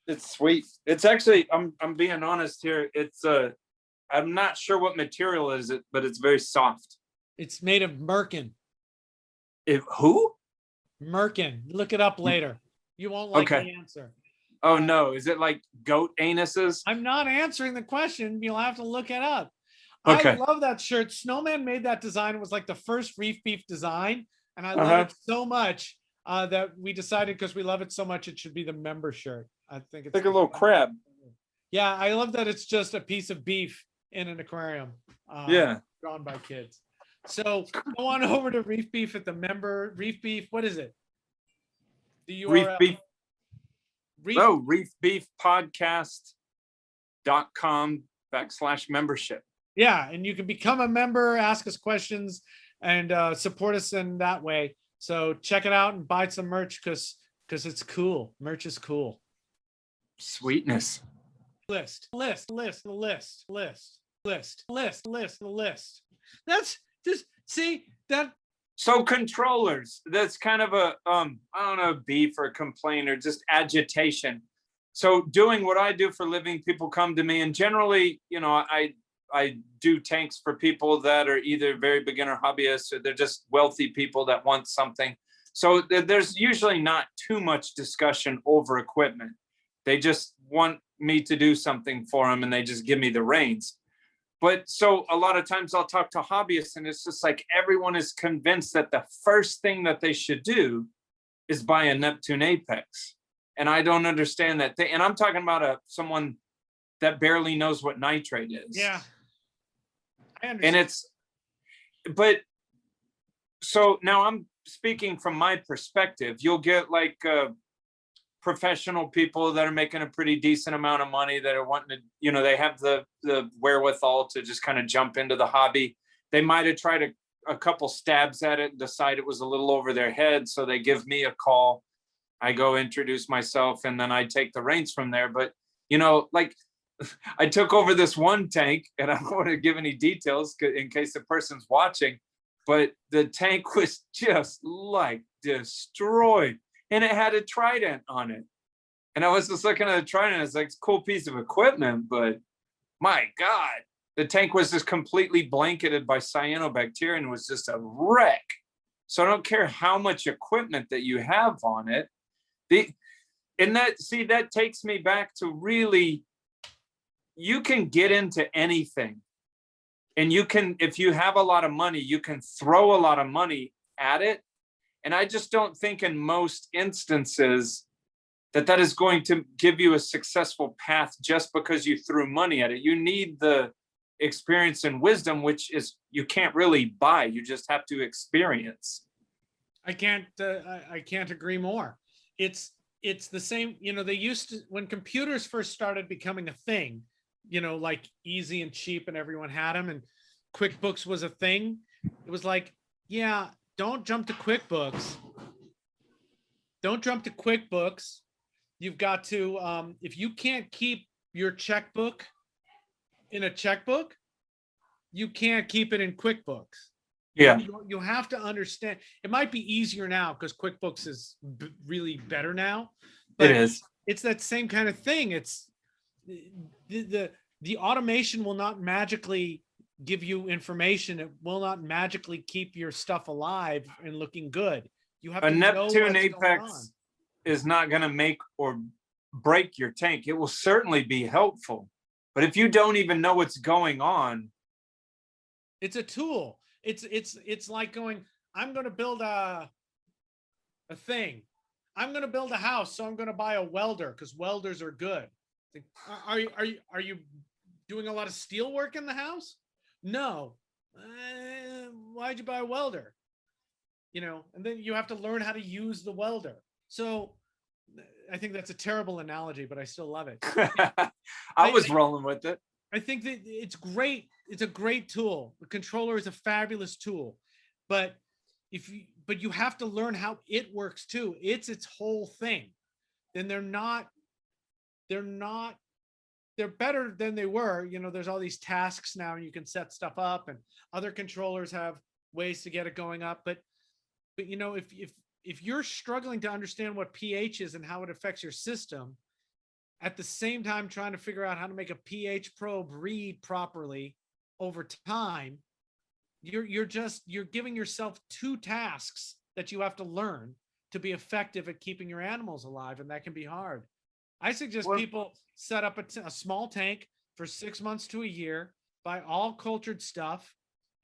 It's sweet. It's actually, I'm being honest here. It's I'm not sure what material is it, but it's very soft. It's made of merkin. Who? Merkin. Look it up later. You won't like the answer. Oh no, is it like goat anuses? I'm not answering the question. You'll have to look it up. Okay. I love that shirt. Snowman made that design. It was like the first Reef Beef design. And I love it so much that we decided, because we love it so much, it should be the member shirt. I think it's like a little crab. Yeah, I love that it's just a piece of beef in an aquarium. Drawn by kids. So go on over to Reef Beef at the member. Reef Beef, what is it? The URL. Reef Beef. reefbeefpodcast.com/membership. Yeah, and you can become a member, ask us questions, and support us in that way. So check it out and buy some merch because it's cool. Merch is cool. Sweetness. List. That's just, see that. So controllers, that's kind of a I don't know, beef or complaint or just agitation. So doing what I do for a living, people come to me, and generally, you know, I do tanks for people that are either very beginner hobbyists or they're just wealthy people that want something. So there's usually not too much discussion over equipment. They just want me to do something for them, and they just give me the reins. But so a lot of times I'll talk to hobbyists, and it's just like everyone is convinced that the first thing that they should do is buy a Neptune Apex. And I don't understand that. And I'm talking about someone that barely knows what nitrate is. Yeah. I understand. And but so now I'm speaking from my perspective. You'll get like professional people that are making a pretty decent amount of money that are wanting to, you know, they have the wherewithal to just kind of jump into the hobby. They might have tried a couple stabs at it and decide it was a little over their head. So they give me a call. I go introduce myself, and then I take the reins from there. But, you know, like I took over this one tank, and I don't want to give any details in case the person's watching, but the tank was just like destroyed, and it had a trident on it. And I was just looking at the trident. It's like, it's a cool piece of equipment, but my God, the tank was just completely blanketed by cyanobacteria and was just a wreck. So I don't care how much equipment that you have on it. That takes me back to really, you can get into anything, and you can, if you have a lot of money, you can throw a lot of money at it. And I just don't think in most instances that is going to give you a successful path just because you threw money at it. You need the experience and wisdom, which is you can't really buy. You just have to experience. I can't agree more. It's the same, you know, they used to, when computers first started becoming a thing, you know, like easy and cheap and everyone had them, and QuickBooks was a thing. It was like, yeah, don't jump to QuickBooks. Don't jump to QuickBooks. You've got to, if you can't keep your checkbook in a checkbook, you can't keep it in QuickBooks. Yeah. You have to understand, it might be easier now because QuickBooks is really better now. But it is. It's that same kind of thing. It's the automation will not magically give you information. It will not magically keep your stuff alive and looking good. You have a to Neptune know Apex is not going to make or break your tank. It will certainly be helpful, but if you don't even know what's going on, it's a tool. It's like going, I'm going to build a thing. I'm going to build a house, so I'm going to buy a welder because welders are good. Are you doing a lot of steel work in the house? No. Why'd you buy a welder? You know, and then you have to learn how to use the welder. So I think that's a terrible analogy, but I still love it. I was rolling with it. I think that it's great. It's a great tool. The controller is a fabulous tool, but you have to learn how it works too. It's its whole thing. Then they're better than they were. You know, there's all these tasks now and you can set stuff up, and other controllers have ways to get it going up. But you know, if you're struggling to understand what pH is and how it affects your system, at the same time trying to figure out how to make a pH probe read properly over time, you're giving yourself two tasks that you have to learn to be effective at keeping your animals alive, and that can be hard. I suggest people set up a small tank for 6 months to a year, buy all cultured stuff,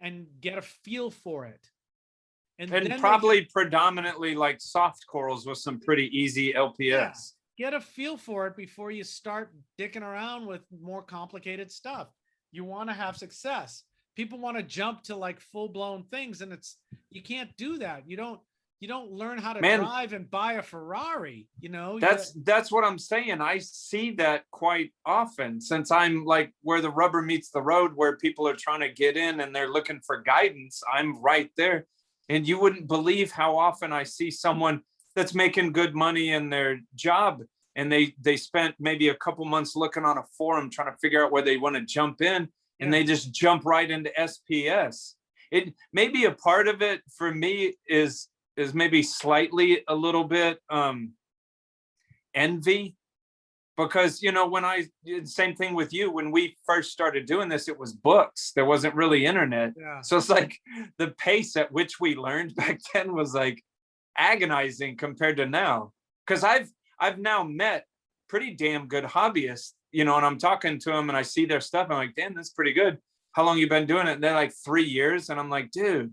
and get a feel for it. And probably predominantly like soft corals with some pretty easy LPS. Yeah, get a feel for it before you start dicking around with more complicated stuff. You want to have success. People want to jump to like full-blown things, and you can't do that. You don't learn how to drive and buy a Ferrari, you know. That's what I'm saying. I see that quite often, since I'm like where the rubber meets the road, where people are trying to get in and they're looking for guidance. I'm right there. And you wouldn't believe how often I see someone that's making good money in their job, and they spent maybe a couple months looking on a forum trying to figure out where they want to jump in, and they just jump right into SPS. It maybe a part of it for me is maybe slightly a little bit envy, because, you know, same thing with you, when we first started doing this, it was books. There wasn't really internet. Yeah. So it's like the pace at which we learned back then was like agonizing compared to now. Because I've now met pretty damn good hobbyists, you know, and I'm talking to them and I see their stuff. I'm like, damn, that's pretty good. How long you been doing it? And they're like 3 years. And I'm like, dude,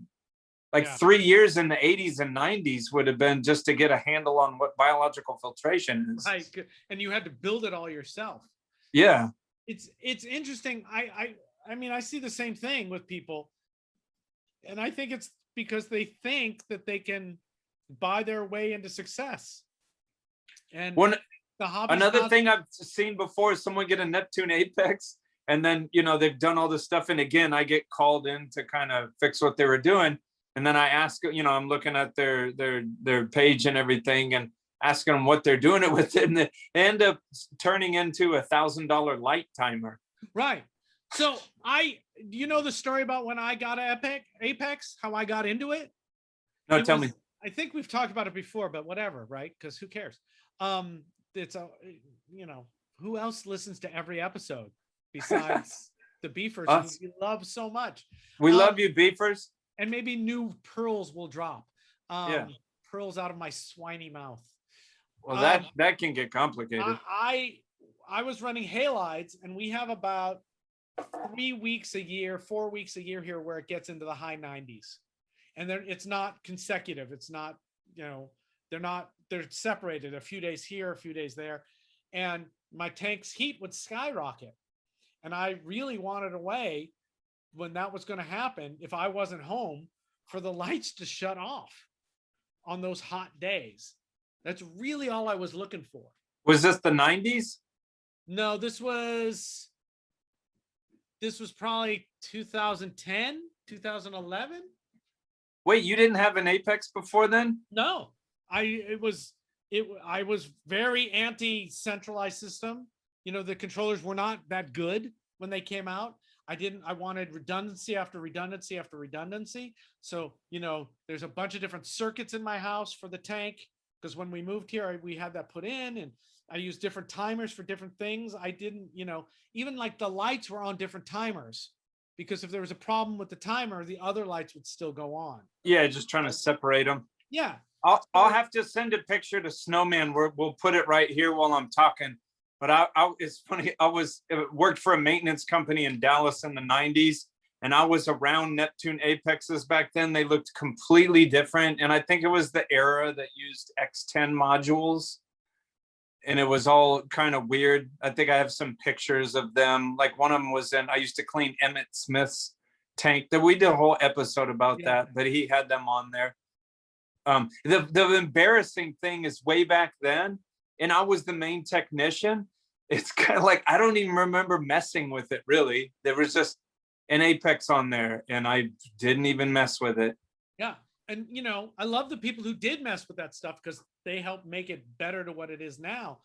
3 years in the 80s and 90s would have been just to get a handle on what biological filtration is. Right. And you had to build it all yourself. Yeah. It's interesting. I mean, I see the same thing with people. And I think it's because they think that they can buy their way into success. And One the hobby. another thing I've seen before is someone get a Neptune Apex, and then they've done all this stuff, and again I get called in to kind of fix what they were doing, and then I ask, I'm looking at their page and everything, and asking them what they're doing it with, and they end up turning into $1,000 light timer. Right. So you know the story about when I got Apex, how I got into it? No, tell me. I think we've talked about it before, but whatever, right? Because who cares? It's who else listens to every episode besides the beefers Us. who we love so much? We love you, beefers. And maybe new pearls will drop. Yeah. Pearls out of my swiny mouth. Well, that can get complicated. I was running halides, and we have about 4 weeks a year here where it gets into the high 90s, and then it's not consecutive. It's not, they're separated, a few days here, a few days there, and my tank's heat would skyrocket, and I really wanted a way when that was going to happen, if I wasn't home, for the lights to shut off on those hot days. That's really all I was looking for. Was this the 90s? No, this was probably 2010, 2011. Wait, you didn't have an Apex before then? No, I was very anti-centralized system. The controllers were not that good when they came out. I wanted redundancy after redundancy after redundancy. So, there's a bunch of different circuits in my house for the tank, because when we moved here, we had that put in, and I used different timers for different things. I didn't, even like the lights were on different timers, because if there was a problem with the timer, the other lights would still go on. Yeah, just trying to separate them. Yeah. I'll have to send a picture to Snowman. We'll put it right here while I'm talking. But it's funny. I worked for a maintenance company in Dallas in the 90s, and I was around Neptune Apexes back then. They looked completely different, and I think it was the era that used X10 modules, and it was all kind of weird. I think I have some pictures of them. Like one of them was I used to clean Emmett Smith's tank. That we did a whole episode about that, but he had them on there. The embarrassing thing is way back then, and I was the main technician. It's kind of like I don't even remember messing with it really. There was just an Apex on there, and I didn't even mess with it. Yeah. And, I love the people who did mess with that stuff, because they helped make it better to what it is now.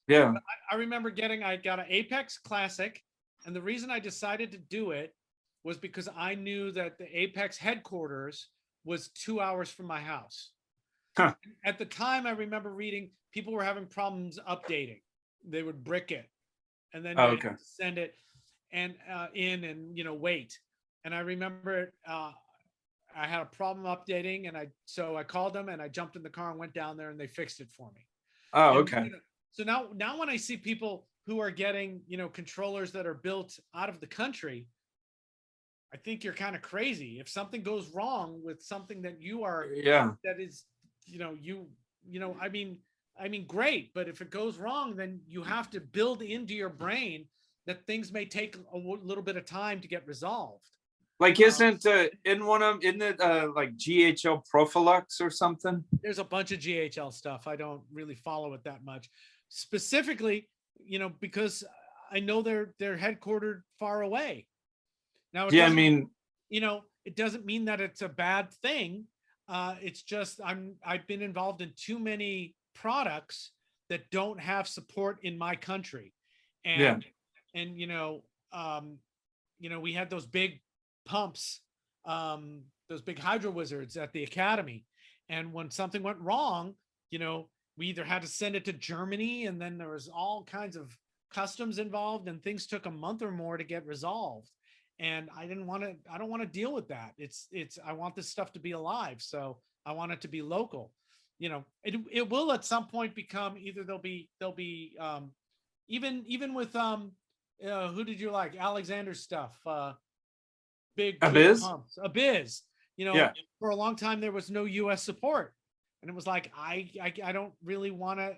Yeah. I remember I got an Apex Classic, and the reason I decided to do it was because I knew that the Apex headquarters was 2 hours from my house. Huh. At the time, I remember reading people were having problems updating. They would brick it, and then send it and in and wait. And I remember I had a problem updating, and I called them, and I jumped in the car and went down there, and they fixed it for me. Oh, okay. So now when I see people who are getting controllers that are built out of the country, I think you're kind of crazy. If something goes wrong with something that you are, that is, I mean, great. But if it goes wrong, then you have to build into your brain that things may take a little bit of time to get resolved. Like, isn't it like GHL Profilux or something? There's a bunch of GHL stuff. I don't really follow it that much. Specifically, because I know they're headquartered far away. Now, it doesn't mean that it's a bad thing. It's just I've been involved in too many products that don't have support in my country, and we had those big pumps, those big hydro wizards at the academy, and when something went wrong, we either had to send it to Germany, and then there was all kinds of customs involved, and things took a month or more to get resolved. And I don't want to deal with that. I want this stuff to be alive. So I want it to be local. It will at some point become either there'll be even with who did you like? Alexander's stuff, big pumps, Abiz. For a long time there was no US support, and it was like I don't really want to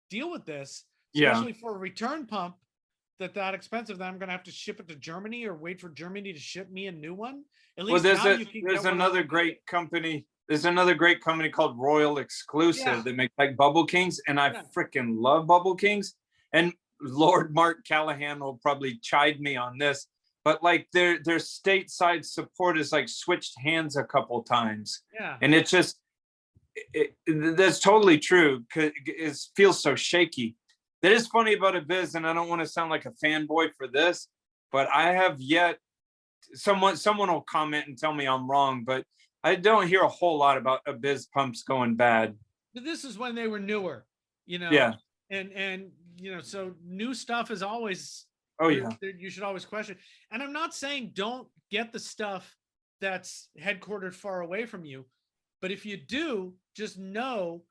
deal with this, especially for a return pump that expensive, that I'm going to have to ship it to Germany or wait for Germany to ship me a new one. At least there's another great company there's another great company called Royal Exclusive Yeah. that makes like Bubble Kings, and I Yeah. freaking love Bubble Kings. And Lord Mark Callahan will probably chide me on this, but like their stateside support is like switched hands a couple times, Yeah. and it's just that's totally true. It feels so shaky. That is funny about a biz, and I don't want to sound like a fanboy for this, but I have yet someone will comment and tell me I'm wrong, but I don't hear a whole lot about a biz pumps going bad. But this is when they were newer, you know. Yeah. And you know, so new stuff is always, Oh yeah. you should always question. And I'm not saying don't get the stuff that's headquartered far away from you, but if you do, just know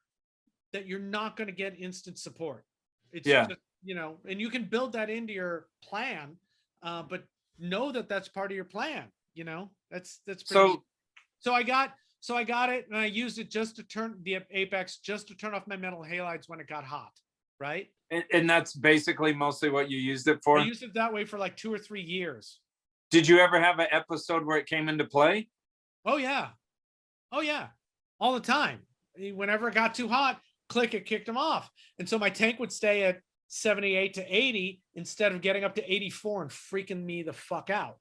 that you're not going to get instant support. It's Yeah. just, you know, and you can build that into your plan, but know that that's part of your plan. You know, that's pretty. So I got it, and I used it just to turn the Apex, just to turn off my metal halides when it got hot, right? And that's basically mostly what you used it for? I used it that way for like 2 or 3 years. Did you ever have an episode where it came into play? Oh yeah. Oh yeah. All the time. Whenever it got too hot, click, it kicked them off. And so my tank would stay at 78 to 80 instead of getting up to 84 and freaking me the fuck out.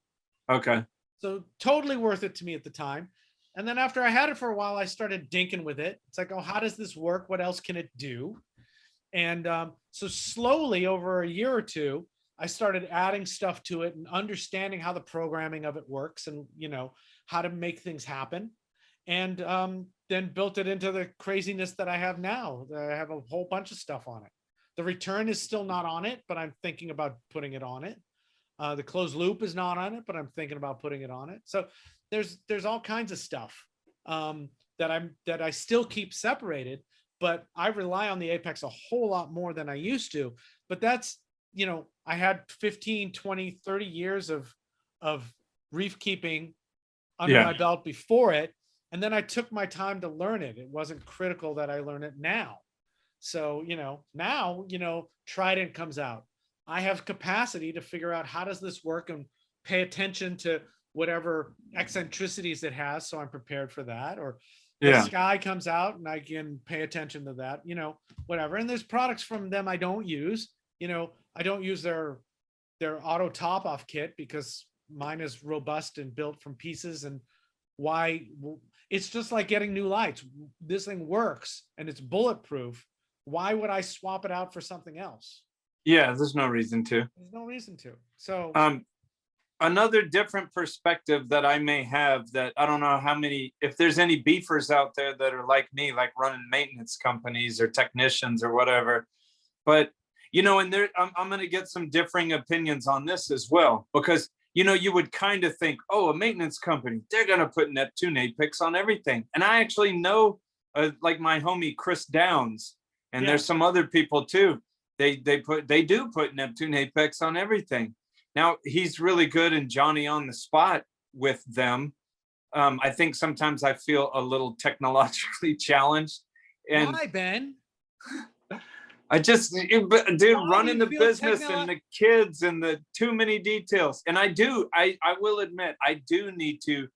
Okay. So totally worth it to me at the time. And then after I had it for a while, I started dinking with it. It's like, oh, how does this work? What else can it do? And so slowly over a year or two, I started adding stuff to it and understanding how the programming of it works and, you know, how to make things happen. And then built it into the craziness that I have now. I have a whole bunch of stuff on it. The return is still not on it, but I'm thinking about putting it on it. The closed loop is not on it, but I'm thinking about putting it on it. So there's all kinds of stuff that I still keep separated, but I rely on the Apex a whole lot more than I used to. But that's, you know, I had 15, 20, 30 years of reef keeping under my belt before it. And then I took my time to learn it. It wasn't critical that I learn it now. So, you know, now, you know, Trident comes out. I have capacity to figure out how does this work and pay attention to whatever eccentricities it has. So I'm prepared for that. Or the Sky comes out and I can pay attention to that, you know, whatever. And there's products from them I don't use. You know, I don't use their auto top off kit because mine is robust and built from pieces. And why? It's just like getting new lights. This thing works and it's bulletproof. Why would I swap it out for something else? Yeah, there's no reason to. There's no reason to. So another different perspective that I may have, that I don't know how many, if there's any beefers out there that are like me, like running maintenance companies or technicians or whatever, but you know, and there, I'm going to get some differing opinions on this as well, because you know, you would kind of think, oh, a maintenance company, they're going to put Neptune Apex on everything. And I actually know, like my homie Chris Downs, and there's some other people too. They do put Neptune Apex on everything. Now he's really good and Johnny on the spot with them. I think sometimes I feel a little technologically challenged. And why, Ben? I just, dude, running the business and the kids and the too many details. And I will admit, I do need to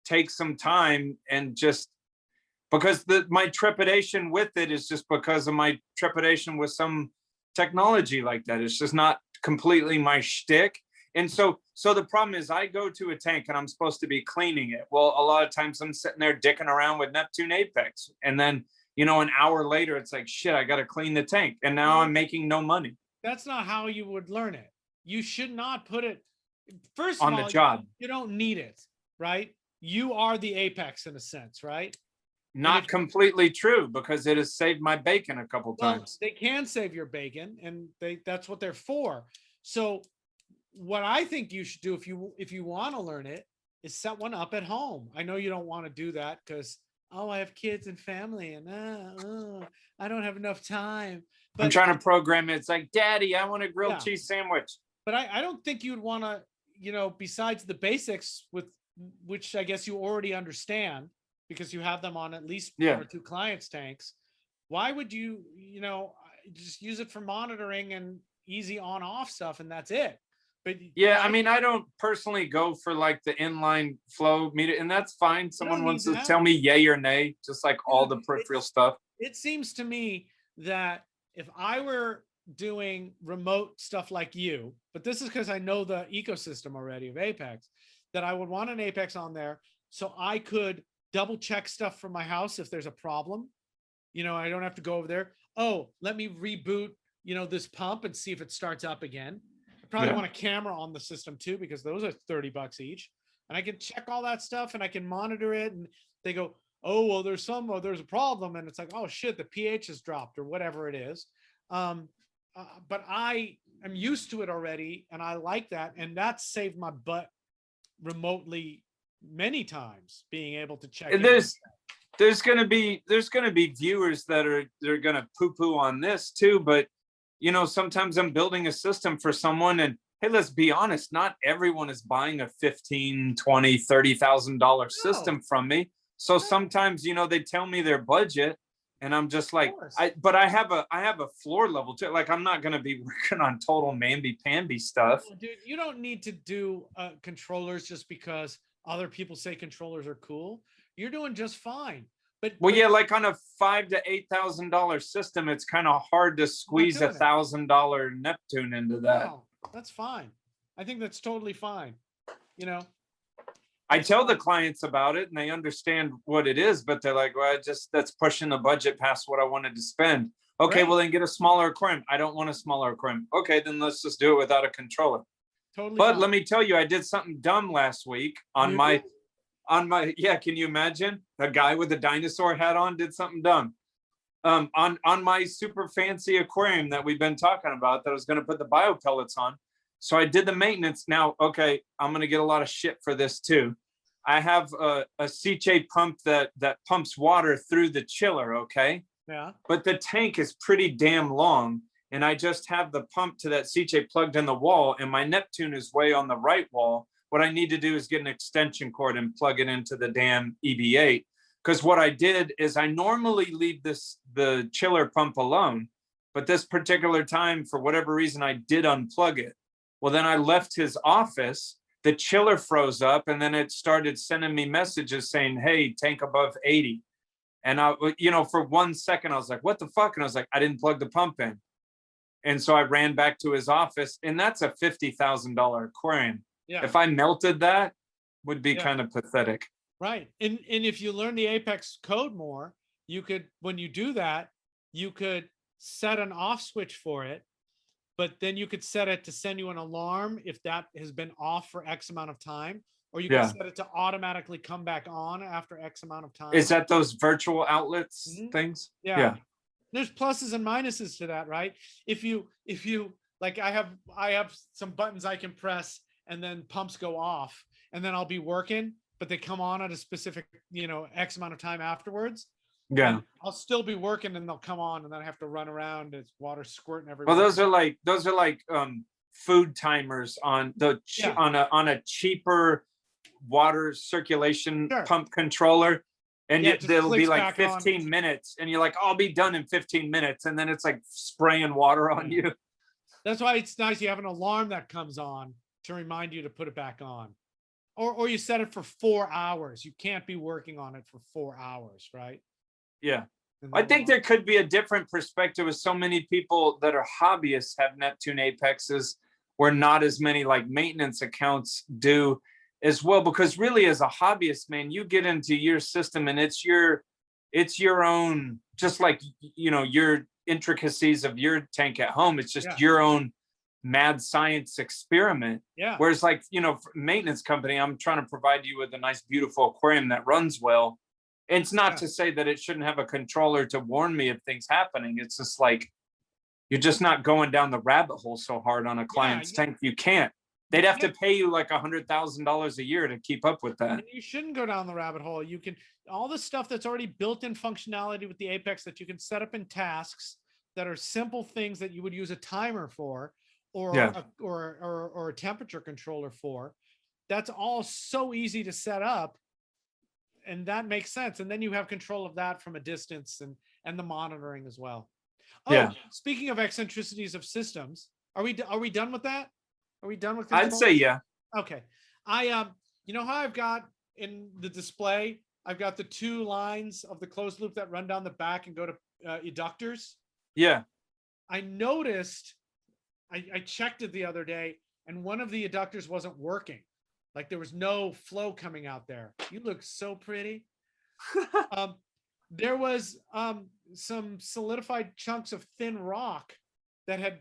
take some time and just, because my trepidation with it is just because of my trepidation with some technology like that. It's just not completely my shtick. And so the problem is I go to a tank and I'm supposed to be cleaning it. Well, a lot of times I'm sitting there dicking around with Neptune Apex. And then, you know, an hour later, it's like, shit, I got to clean the tank. And now I'm making no money. That's not how you would learn it. You should not put it, first on of all, the job. You don't need it, right? You are the Apex in a sense, right? Not completely true, because it has saved my bacon a couple times. They can save your bacon, and that's what they're for. So what I think you should do if you want to learn it is set one up at home. I know you don't want to do that because, oh, I have kids and family and I don't have enough time. But I'm trying to program it. It's like, Daddy, I want a grilled cheese sandwich. But I don't think you'd want to, you know, besides the basics, with which I guess you already understand because you have them on at least 1 or 2 clients' tanks. Why would you, you know, just use it for monitoring and easy on-off stuff, and that's it? But yeah, I mean, I don't personally go for like the inline flow meter, and that's fine. Someone wants to tell me yay or nay, just like all the peripheral stuff. It seems to me that if I were doing remote stuff like you, but this is because I know the ecosystem already of Apex, that I would want an Apex on there so I could double check stuff from my house if there's a problem. You know, I don't have to go over there. Oh, let me reboot, you know, this pump and see if it starts up again. I probably want a camera on the system too, because those are $30 each. And I can check all that stuff and I can monitor it. And they go, oh, well, there's a problem. And it's like, oh shit, the pH has dropped or whatever it is. But I am used to it already. And I like that. And that saved my butt remotely many times, being able to check. And there's gonna be viewers they're gonna poo-poo on this too, but you know, sometimes I'm building a system for someone, and hey, let's be honest, not everyone is buying a $15,000, $20,000, $30,000 system from me. So sometimes, you know, they tell me their budget, and I'm just like, but I have a floor level too. Like, I'm not gonna be working on total mamby-pamby stuff. Dude, you don't need to do controllers just because other people say controllers are cool. You're doing just fine. But yeah, like on a $5,000 to $8,000 system, it's kind of hard to squeeze $1,000 Neptune into that. No, that's fine. I think that's totally fine. You know, I tell the clients about it and they understand what it is, but they're like, well, that's pushing the budget past what I wanted to spend. Okay, well then get a smaller aquarium. I don't want a smaller aquarium. Okay, then let's just do it without a controller. Totally. But let me tell you, I did something dumb last week on my yeah, can you imagine? A guy with a dinosaur hat on did something dumb. On my super fancy aquarium that we've been talking about that I was going to put the bio pellets on. So I did the maintenance. Now, okay, I'm going to get a lot of shit for this too. I have a CJ pump that pumps water through the chiller, okay? Yeah. But the tank is pretty damn long, and I just have the pump to that CJ plugged in the wall, and my Neptune is way on the right wall. What I need to do is get an extension cord and plug it into the damn EB8. Because what I did is I normally leave the chiller pump alone, but this particular time, for whatever reason, I did unplug it. Well, then I left his office, the chiller froze up, and then it started sending me messages saying, hey, tank above 80. And I, you know, for 1 second, I was like, what the fuck? And I was like, I didn't plug the pump in. And so I ran back to his office, and that's a $50,000 aquarium. Yeah. If I melted that, would be kind of pathetic. Right. And if you learn the Apex code more, you could, when you do that, you could set an off switch for it, but then you could set it to send you an alarm if that has been off for X amount of time, or you can set it to automatically come back on after X amount of time. Is that those virtual outlets things? Yeah. There's pluses and minuses to that, right? If you like, I have some buttons I can press and then pumps go off, and then I'll be working, but they come on at a specific, you know, X amount of time afterwards. Yeah. And I'll still be working and they'll come on, and then I have to run around. It's water squirting everywhere. Well, those are like food timers on the on a cheaper water circulation pump controller. And it'll be like 15 minutes, and you're like, I'll be done in 15 minutes. And then it's like spraying water on you. That's why it's nice you have an alarm that comes on to remind you to put it back on. Or you set it for 4 hours. You can't be working on it for 4 hours, right? Yeah. I think there could be a different perspective with so many people that are hobbyists have Neptune Apexes, where not as many like maintenance accounts do as well. Because really, as a hobbyist, man, you get into your system and it's your own, just like, you know, your intricacies of your tank at home. It's just your own mad science experiment. Yeah. Whereas, like, you know, for maintenance company, I'm trying to provide you with a nice, beautiful aquarium that runs well. And it's not to say that it shouldn't have a controller to warn me of things happening. It's just like, you're just not going down the rabbit hole so hard on a client's tank. You can't. They'd have to pay you like $100,000 a year to keep up with that. And you shouldn't go down the rabbit hole. You can, all the stuff that's already built-in functionality with the Apex that you can set up in tasks that are simple things that you would use a timer for, or a temperature controller for. That's all so easy to set up, and that makes sense. And then you have control of that from a distance, and the monitoring as well. Oh, speaking of eccentricities of systems, are we done with that? Are we done with I'd controllers? say yeah. Okay. You know how I've got in the display, I've got the 2 lines of the closed loop that run down the back and go to eductors. Yeah. I noticed, I checked it the other day, and one of the eductors wasn't working. Like there was no flow coming out there. You look so pretty. There was some solidified chunks of thin rock that had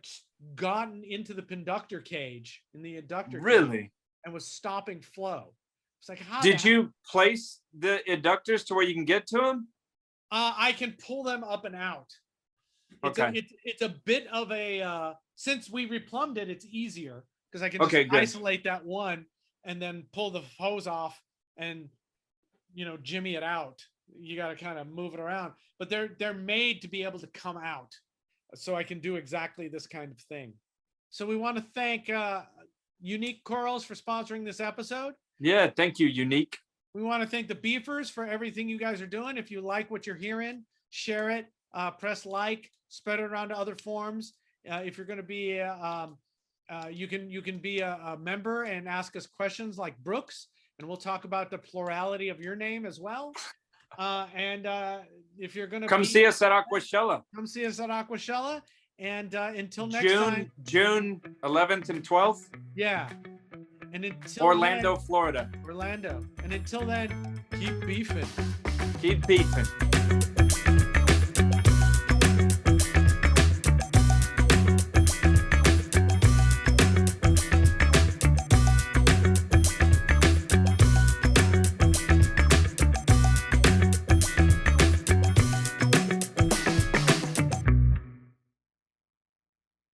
gotten into the conductor cage in the eductor Really? cage and was stopping flow. It's like, how Did you place the eductors to where you can get to them? I can pull them up and out. Okay. It's a bit of a since we replumbed it, it's easier because I can just Okay, good. isolate that one and then pull the hose off and jimmy it out. You got to kind of move it around, but they're made to be able to come out, so I can do exactly this kind of thing. So we want to thank Unique Corals for sponsoring this episode. Yeah, thank you, Unique. We want to thank the Beefers for everything you guys are doing. If you like what you're hearing, share it, press like, spread it around to other forums. If you're going to be, you can be a member and ask us questions like Brooks, and we'll talk about the plurality of your name as well. And if you're going to come see us at Aquashella. Come see us at Aquashella. And until next time, June 11th and 12th. Yeah. And until Orlando, then, Florida. Orlando. And until then, keep beefing. Keep beefing.